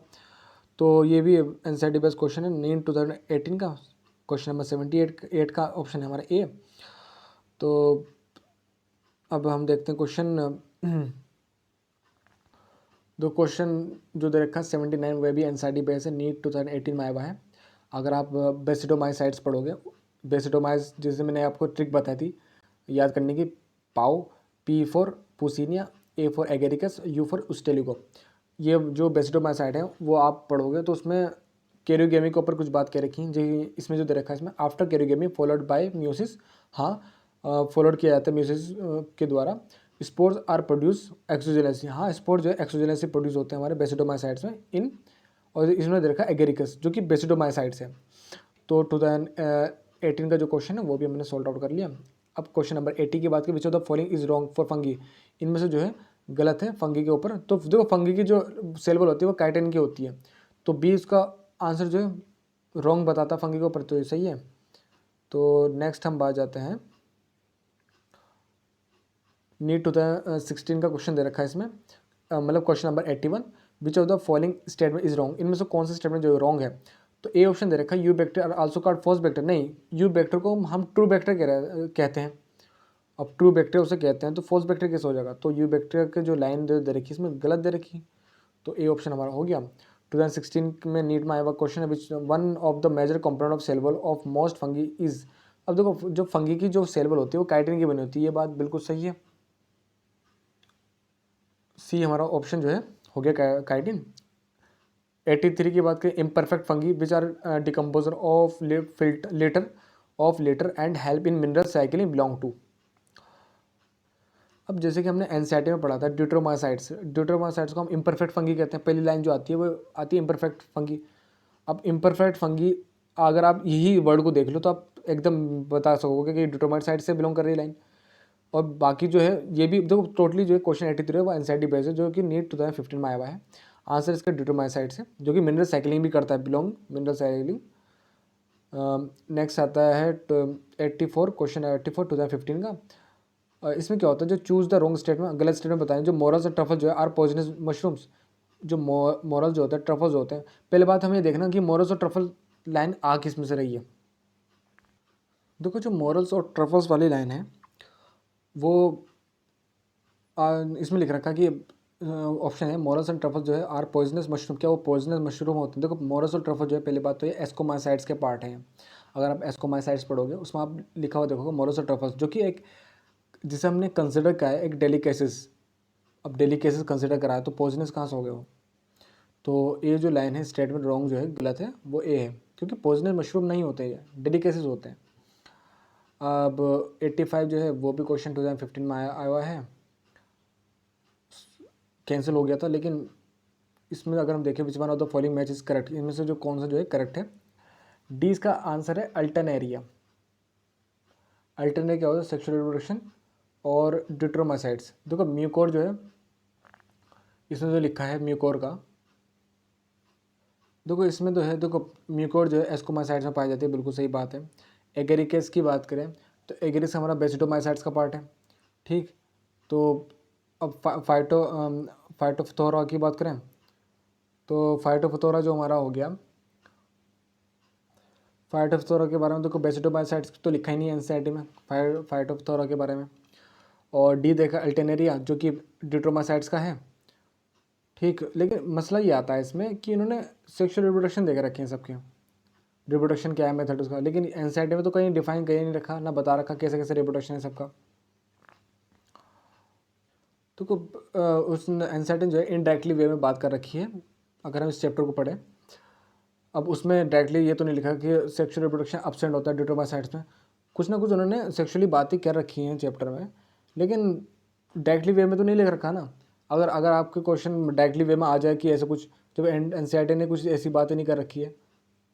तो ये भी एनसीईआरटी बेस्ड क्वेश्चन है, नीट 2018 का क्वेश्चन नंबर 78 का ऑप्शन है हमारा ए। तो अब हम देखते हैं क्वेश्चन दो क्वेश्चन जो दे रखा है 79, वह भी एनसीईआरटी बेस्ड है, नीट 2018 में आया हुआ है। अगर आप बेसिडोमाइसाइड्स पढ़ोगे, बेसिडोमाइस जैसे मैंने आपको ट्रिक बताई थी याद करने की, पाओ, P for Puccinia, A for Agaricus, U for Ustilago, ये जो बेसिडोमाइसाइड है वो आप पढ़ोगे तो उसमें कैरियोगेमी के ऊपर कुछ बात कह रखी है। जो इसमें जो दे रखा है, इसमें after karyogamy followed by meiosis, हाँ फॉलोड किया जाता है म्यूसिस के द्वारा। स्पोर्स आर प्रोड्यूस एक्सोजेनेसली, हाँ स्पोर्स जो है एक्सोजेनेसली प्रोड्यूस होते हैं हमारे बेसिडोमाइसाइड्स में इन, और इसमें दे रखा है एगेरिकस जो कि बेसिडोमाइसाइड्स है। तो 2018 का जो क्वेश्चन है वो भी हमने सॉल्व आउट कर लिया। अब क्वेश्चन नंबर 80 की बात की, which of the following is wrong for fungi, इनमें से जो है गलत है फंगी के ऊपर। तो देखो फंगी की जो सेल वॉल होती है वो काइटिन की होती है, तो बी इसका आंसर जो है रॉन्ग बताता फंगी के ऊपर, तो ये सही है। तो नेक्स्ट हम बात जाते हैं, नीट 2016 का क्वेश्चन दे रखा है इसमें, मतलब question number 81, which of the following statement is wrong, इनमें से कौन सा स्टेटमेंट जो रॉन्ग है। तो ए ऑप्शन दे रखा है, eubacteria are also called false bacteria you बैक्टर को हम ट्रू बैक्टर कहते हैं, अब ट्रू बैक्टर उसे कहते हैं, तो फॉल्स बैक्टर कैसे हो जाएगा। तो यू बैक्टर के जो लाइन दे रखी है इसमें गलत दे रखी, तो ए ऑप्शन हमारा हो गया। 2016 में नीट में आया हुआ क्वेश्चन है, which one of the major component of cell wall of most fungi is, अब देखो जो फंगी की जो सेल वॉल होती है वो काइटिन की बनी होती है, ये बात बिल्कुल सही है, सी हमारा ऑप्शन जो है हो गया काइटिन। 83 की बात करें, imperfect fungi which are decomposer of litter and help in mineral cycling belong to. अब जैसे कि हमने एनसीईआरटी में पढ़ा था ड्यूट्रोमाइसाइड्स को हम इम्परफेक्ट फंगी कहते हैं, पहली लाइन जो आती है वो आती है इम्परफेक्ट फंगी। अब इम्परफेक्ट फंगी अगर आप यही वर्ड को देख लो तो आप एकदम बता सकोगे कि ड्यूट्रोमाइसाइड से बिलोंग कर रही लाइन। और बाकी जो है ये भी देखो टोटली जो है क्वेश्चन 83 है वो एनसीईआरटी बेस्ड है, जो कि नीट 2015 में आया हुआ है। आंसर इसका ड्यूट्रोमाइसाइड से, जो कि मिनरल साइकिलिंग भी करता है, बिलोंग मिनरल साइकिलिंग। नेक्स्ट आता है 84, क्वेश्चन 84 2015 का। इसमें क्या होता है, जो चूज द रॉन्ग स्टेटमेंट, गलत स्टेटमेंट बताएं, जो मोरल्स और ट्रफल जो है आर पॉइजनस मशरूम्स, जो मोरल्स जो होते हैं ट्रफल्स होते हैं। पहले बात हमें देखना कि मोरल्स और ट्रफल लाइन आ किस में से रही है। देखो जो मोरल्स और ट्रफल्स वाली लाइन है वो इसमें लिख रखा कि ऑप्शन है मोरल्स एंड ट्रफल जो है आर पॉइजनस मशरूम, क्या वो पॉइजनस मशरूम होते हैं। देखो मोरल्स और ट्रफल जो है पहली बात तो ये एस्कोमाइसाइड्स के पार्ट हैं। अगर आप एस्कोमाइसाइड्स पढ़ोगे उसमें आप लिखा हुआ देखोगे मोरल्स और ट्रफल्स, जो कि एक जिसे हमने कंसिडर किया है एक डेलिकेसिस। अब डेलिकेसिस कंसिडर करा है तो पॉइजनस कहाँ से हो गया वो। तो ये जो लाइन है स्टेटमेंट रॉन्ग जो है गलत है वो ए है, क्योंकि पॉइजनस मशरूम नहीं होते ये डेलिकेसिस होते हैं। अब 85 जो है वो भी क्वेश्चन 2015 में आया हुआ है, कैंसिल हो गया था, लेकिन इसमें अगर हम देखें विच one of the following match is correct, इनमें से जो कौन सा जो है करेक्ट है। डी इसका आंसर है अल्टरनेरिया। अल्टरनेरिया क्या होता है, सेक्सुअल रिप्रोडक्शन और ड्यूट्रोमाइसाइड्स। देखो म्यूकोर जो है इसमें जो लिखा है म्यूकोर का, देखो इसमें तो है, देखो म्यूकोर जो है एस्कोमाइसाइड्स में पाई जाती है, बिल्कुल सही बात है। एगेरिकेस की बात करें तो एगेरिस हमारा बेसिडोमाइसाइड्स का पार्ट है, ठीक। तो अब फाइटोफथोरा की बात करें तो फाइटोफथोरा जो हमारा हो गया, फाइटोफथोरा के बारे में देखो बेसिडोमाइसाइड्स तो लिखा ही नहीं है एनसीईआरटी में फाइटोफथोरा के बारे में। और डी देखा अल्टेनेरिया जो कि ड्यूट्रोमाइसाइड्स का है, ठीक। लेकिन मसला ये आता है इसमें कि इन्होंने सेक्सुअल रिप्रोडक्शन देकर रखे हैं सबके, रिप्रोडक्शन क्या है मेथड उसका, लेकिन एनसीईआरटी में तो कहीं डिफाइन कहीं नहीं रखा, ना बता रखा कैसे कैसे रिप्रोडक्शन है सबका। तो उस एनसीईआरटी जो है इनडायरेक्टली वे में बात कर रखी है अगर हम इस चैप्टर को पढ़ें। अब उसमें डायरेक्टली ये तो नहीं लिखा कि सेक्सुअल रिप्रोडक्शन एब्सेंट होता है ड्यूट्रोमाइसाइड्स में, कुछ ना कुछ उन्होंने सेक्सुअली बातें कर रखी हैं चैप्टर में, लेकिन डायरेक्टली वे में तो नहीं लिख रखा ना। अगर अगर आपके क्वेश्चन डायरेक्टली वे में आ जाए कि ऐसा कुछ, जब एनसीईआरटी ने कुछ ऐसी बातें नहीं कर रखी है,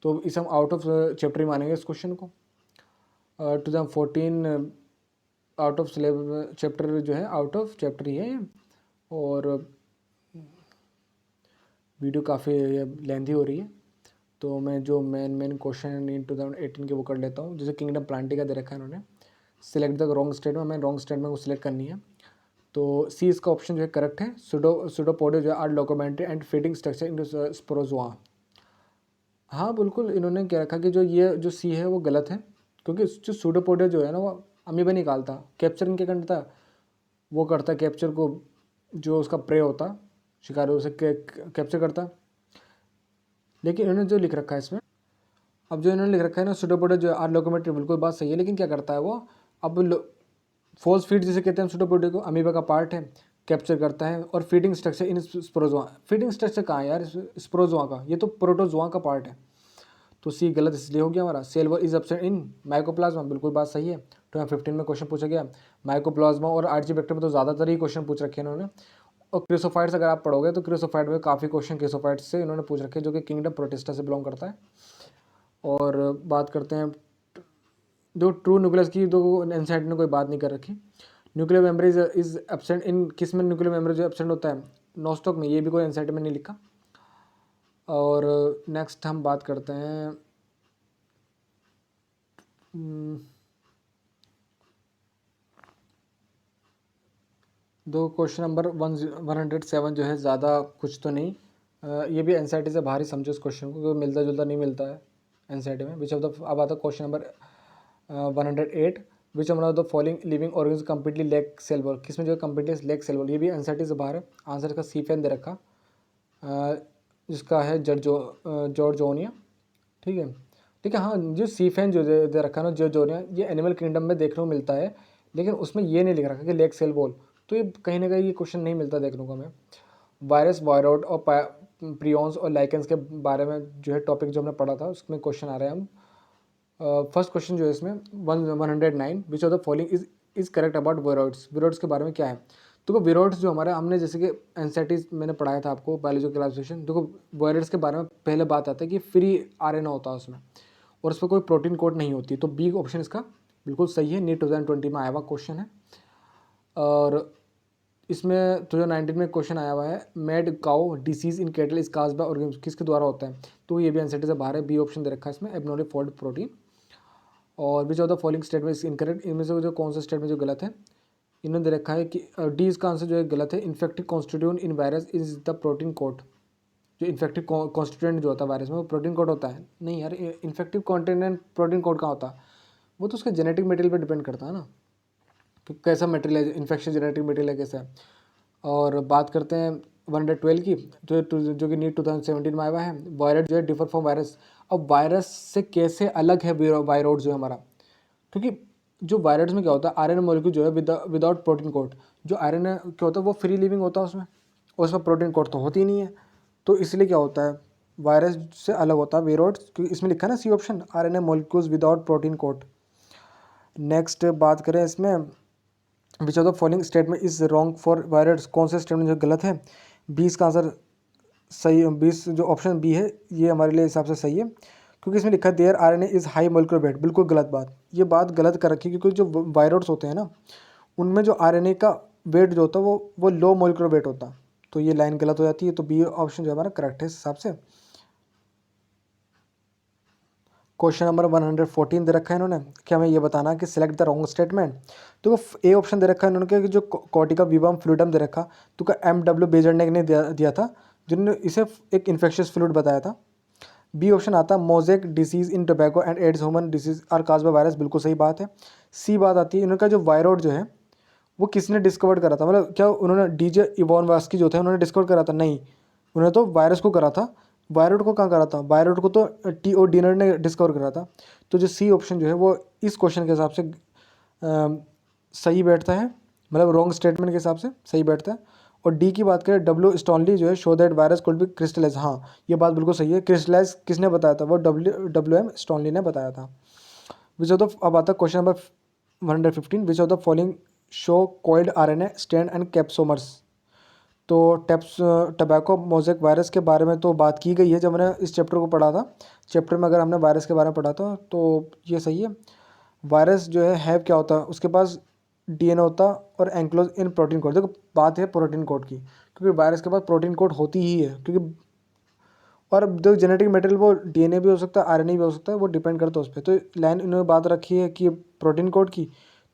तो इस हम आउट ऑफ चैप्टर ही मानेंगे इस क्वेश्चन को। 2014 आउट ऑफ सिलेबस चैप्टर जो है, आउट ऑफ चैप्टर ही है ये। और वीडियो काफ़ी लेंथी हो रही है, तो मैं जो मेन क्वेश्चन इन 2018 के वो कर लेता हूँ। जैसे किंगडम प्लांटिका दे रखा है इन्होंने, सिलेक्ट द रॉन्ग स्टेटमेंट, हमें रॉन्ग स्टेटमेंट को सिलेक्ट करनी है। तो सी इसका ऑप्शन जो है करेक्ट है। सूडोपोडिया जो है are locomotory and feeding structure in sporozoa. हाँ बिल्कुल, इन्होंने क्या रखा कि ये जो सी है वो गलत है, क्योंकि जो सूडोपोडिया जो है ना वो अमीबा निकालता, कैप्चर इनके करता है, वो करता है कैप्चर को, जो उसका प्रे होता शिकारी उसे कैप्चर करता। लेकिन इन्होंने जो लिख रखा है इसमें, अब जो इन्होंने लिख रखा है ना सूडोपोडिया जो आर लोकोमेट्री, बिल्कुल बात सही है, लेकिन क्या करता है वो, अब फॉल्स फीड जिसे कहते हैं सूडोपोडिया को, अमीबा का पार्ट है, कैप्चर करता है। और feeding structure in Sporozoa, feeding structure कहाँ है यार स्पोरोजोआ का, ये तो प्रोटोजोआ का पार्ट है। तो सी गलत इसलिए हो गया हमारा। Cell wall is absent in mycoplasma, बिल्कुल बात सही है। 2015 में क्वेश्चन पूछा गया माइकोप्लाज्मा और आर्ची बैक्टर में, तो ज़्यादातर ही क्वेश्चन पूछ रखे हैं इन्होंने। और क्रिसोफाइट्स अगर आप पढ़ोगे तो क्रिसोफाइट में काफ़ी क्वेश्चन क्रिसोफाइट्स से इन्होंने पूछ रखे हैं, जो कि किंगडम प्रोटिस्टा से बिलोंग करता है। और बात करते हैं जो ट्रू न्यूक्लियस की, तो एनसीईआरटी ने कोई बात नहीं कर रखी। न्यूक्लियर मेमोरी इज एब्सेंट इन, किस में न्यूक्लियर मेमोरी जो एब्सेंट होता है, नॉस्टॉक में, ये भी कोई एनसीईआरटी में नहीं लिखा। और नेक्स्ट हम बात करते हैं दो क्वेश्चन नंबर 107 जो है, ज़्यादा कुछ तो नहीं, ये भी एनसीईआरटी से बाहर ही समझो इस क्वेश्चन को, क्योंकि मिलता जुलता नहीं मिलता है एनसीईआरटी में। विच ऑफ द, अब आता question number 108, which of the following living organism completely lack cell wall, किसमें जो है कंप्लीटली लैक सेल वॉल, ये भी एनसीईआरटी से बाहर है। आंसर का सी फैन दे रखा, जिसका है जॉर्जोनिया, ठीक है। ठीक है, हाँ, जो सी फैन जो दे रखा है ना जॉर्जोनिया, ये एनिमल किंगडम में देखने को मिलता है, लेकिन उसमें ये नहीं लिख रखा कि लेग सेल वॉल, तो ये कहीं ना कहीं ये क्वेश्चन नहीं मिलता देखने को हमें। वायरस, वायरोड और प्रियॉन्स और लाइकेंस के बारे में जो है टॉपिक जो हमने पढ़ा था, उसमें क्वेश्चन आ रहे हैं हम। फर्स्ट क्वेश्चन जो है इसमें 109, which of the following is correct about viroids, viroids के बारे में क्या है। देखो विरोड्स जो हमारे, हमने जैसे कि एनसीईआरटी मैंने पढ़ाया था आपको बायोलॉजी क्लासिफिकेशन, देखो वायरस के बारे में पहले बात आता है कि फ्री आरएनए होता है उसमें, और उस पर कोई प्रोटीन कोड नहीं होती, तो बी ऑप्शन इसका बिल्कुल सही है। नीट 2020 में आया हुआ क्वेश्चन है। और इसमें 2019 में क्वेश्चन आया हुआ है, made cow disease in cattle is cause by organism, किसके द्वारा होता है, तो ये भी एनसीईआरटी से बाहर है, बी ऑप्शन दे रखा है इसमें, एब्नॉर्मली फोल्ड प्रोटीन। और which of the following statement is incorrect, इनमें से जो कौन सा स्टेटमेंट जो गलत है, इन्होंने दे रखा है कि डी इसका आंसर जो है गलत है। Infective constituent in virus is the protein code, जो इन्फेक्टिव कॉन्स्टिट्यूएंट जो होता है वायरस में वो प्रोटीन कोड होता है, नहीं यार, इन्फेक्टिव कॉन्टिनेंट प्रोटीन कोड कहाँ होता है, वो तो उसके जेनेटिक मटेरियल पर डिपेंड करता है ना, कि कैसा मटेरियल है, इन्फेक्शन जेनेटिक मटेरियल है कैसा है। और बात करते हैं 112 की, जो कि नीट 2017 में आया हुआ है, वायरस जो है डिफर फ्रॉम वायरस। अब वायरस से कैसे अलग है वायरोड जो है हमारा, क्योंकि जो वायरस में क्या होता है, आरएनए मॉलिक्यूल जो है विदाउट प्रोटीन कोड, जो आरएनए क्या होता है वो फ्री लिविंग होता है उसमें, और उसमें प्रोटीन कोड तो होती ही नहीं है, तो इसलिए क्या होता है वायरस से अलग होता है विरोड, क्योंकि इसमें लिखा है ना C option, RNA molecules without protein coat. Next बात करें इसमें, which of the following statement is wrong for virus, कौन सा स्टेटमेंट जो गलत है, 20 का आंसर सही, 20 जो ऑप्शन बी है ये हमारे लिए हिसाब से सही है, क्योंकि इसमें लिखा है their RNA is high molecular weight, बिल्कुल गलत बात, ये बात गलत कर रखी है, क्योंकि जो वायरस होते हैं ना उनमें जो आरएनए का वेट जो होता है वो लो मोलिकुलर वेट होता है, तो ये लाइन गलत हो जाती है, तो बी ऑप्शन जो हमारा करेक्ट है इस हिसाब से। क्वेश्चन नंबर 114 दे रखा है इन्होंने कि हमें ये बताना कि सिलेक्ट द रॉन्ग स्टेटमेंट, तो ए ऑप्शन दे रखा है इन्होंने कि जो कॉर्टिका विबम फ्लूइडम दे रखा, तो का एमडब्ल्यू बेजर्निक ने दिया था, जिन्होंने इसे एक इन्फेक्शियस फ्लूइड बताया था। बी ऑप्शन आता है mosaic disease in tobacco and AIDS human disease are cause by virus, बिल्कुल सही बात है। सी बात आती है इनका जो वायरोड जो है वो किसने डिस्कवर करा था, मतलब क्या उन्होंने डीजे इवोनवास्की जो थे उन्होंने डिस्कवर करा था, नहीं, उन्होंने तो वायरस को करा था, वायरोड को कहाँ करा था, वायरोड को तो टी.ओ. डिनर ने डिस्कवर करा था, तो जो सी ऑप्शन जो है वो इस क्वेश्चन के हिसाब से सही बैठता है, मतलब रॉन्ग स्टेटमेंट के हिसाब से सही बैठता है। और डी की बात करें, डब्ल्यू स्टॉनली जो है show that virus could be crystallise, हाँ ये बात बिल्कुल सही है, क्रिस्टलाइज किसने बताया था, वो डब्ल्यू एम स्टॉनली ने बताया था। विच ऑफ द, अब आता है question number 115, which of the following show coiled RNA stand and capsomeres, तो टबैको मोज़ेक वायरस के बारे में तो बात की गई है जब मैंने इस चैप्टर को पढ़ा था। चैप्टर में अगर हमने वायरस के बारे में पढ़ा था तो ये सही है। वायरस जो है क्या होता है, उसके पास डीएनए होता और एंक्लोज इन प्रोटीन कोड। देखो बात है प्रोटीन कोड की, क्योंकि वायरस के पास प्रोटीन कोड होती ही है, क्योंकि और जो जेनेटिक मटेरियल वो डीएनए भी हो सकता है, आरएनए भी हो सकता है, वो डिपेंड करता है उस पर। तो लाइन इन्होंने बात रखी है कि प्रोटीन कोड की,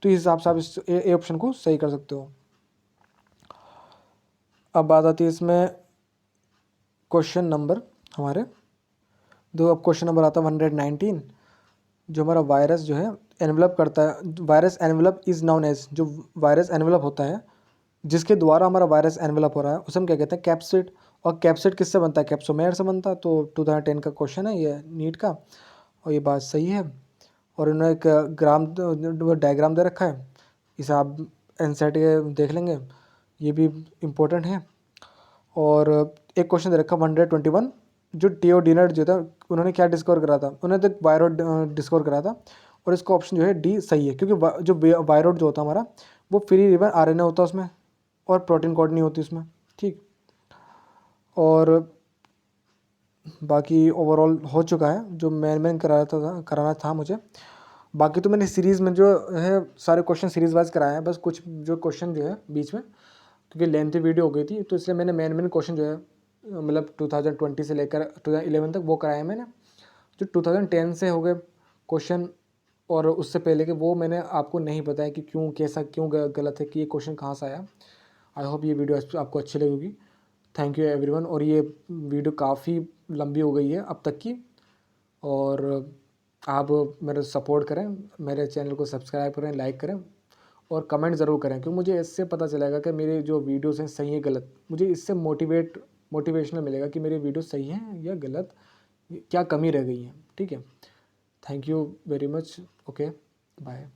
तो इस हिसाब से आप इस ए ऑप्शन को सही कर सकते हो। अब बात आती है इसमें क्वेश्चन नंबर हमारे दो। अब क्वेश्चन नंबर आता है 119, जो हमारा वायरस जो है एनवेलप करता है। Virus envelope is known as, जो वायरस एनवेलप होता है जिसके द्वारा हमारा वायरस एनवेलप हो रहा है, उसे हम क्या कहते हैं, कैप्सिड। और कैप्सिड किससे बनता है, कैप्सोमेयर से बनता है। तो 2010 का क्वेश्चन है ये नीट का, और ये बात सही है। और इन्होंने एक डायग्राम दे रखा है, इसे आप एनसीईआरटी के देख लेंगे, ये भी इम्पोर्टेंट है। और एक क्वेश्चन दे रखा 121, जो टियोडीनर जो था उन्होंने क्या डिस्कवर करा था, उन्होंने तो वायरोड डिस्कवर करा था। और इसका ऑप्शन जो है डी सही है, क्योंकि जो वायरोड जो होता है हमारा, वो फ्री रिबन आरएनए होता है उसमें, और प्रोटीन कोड नहीं होती उसमें। ठीक, और बाकी ओवरऑल हो चुका है जो मेन कराना था मुझे। बाकी तो मैंने सीरीज़ में जो है सारे क्वेश्चन सीरीज वाइज कराए हैं, बस कुछ जो क्वेश्चन जो है बीच में, क्योंकि लेंथी वीडियो हो गई थी, तो इसलिए मैंने मेन क्वेश्चन जो है मतलब 2020 से लेकर 2011 तक वो कराए हैं मैंने। जो 2010 से हो गए क्वेश्चन और उससे पहले के, वो मैंने आपको नहीं बताया कि क्यों, कैसा, क्यों गलत है, कि ये क्वेश्चन कहाँ से आया। आई होप ये वीडियो आपको अच्छी लगेगी। Thank you everyone. और ये वीडियो काफ़ी लंबी हो गई है अब तक की, और आप मेरा सपोर्ट करें, मेरे चैनल को सब्सक्राइब करें, लाइक करें और कमेंट ज़रूर करें, क्योंकि मुझे इससे पता चलेगा कि मेरे जो वीडियोस हैं सही है गलत। मुझे इससे मोटिवेशनल मिलेगा कि मेरी वीडियो सही है या गलत, क्या कमी रह गई है। ठीक है, thank you very much. Okay, bye.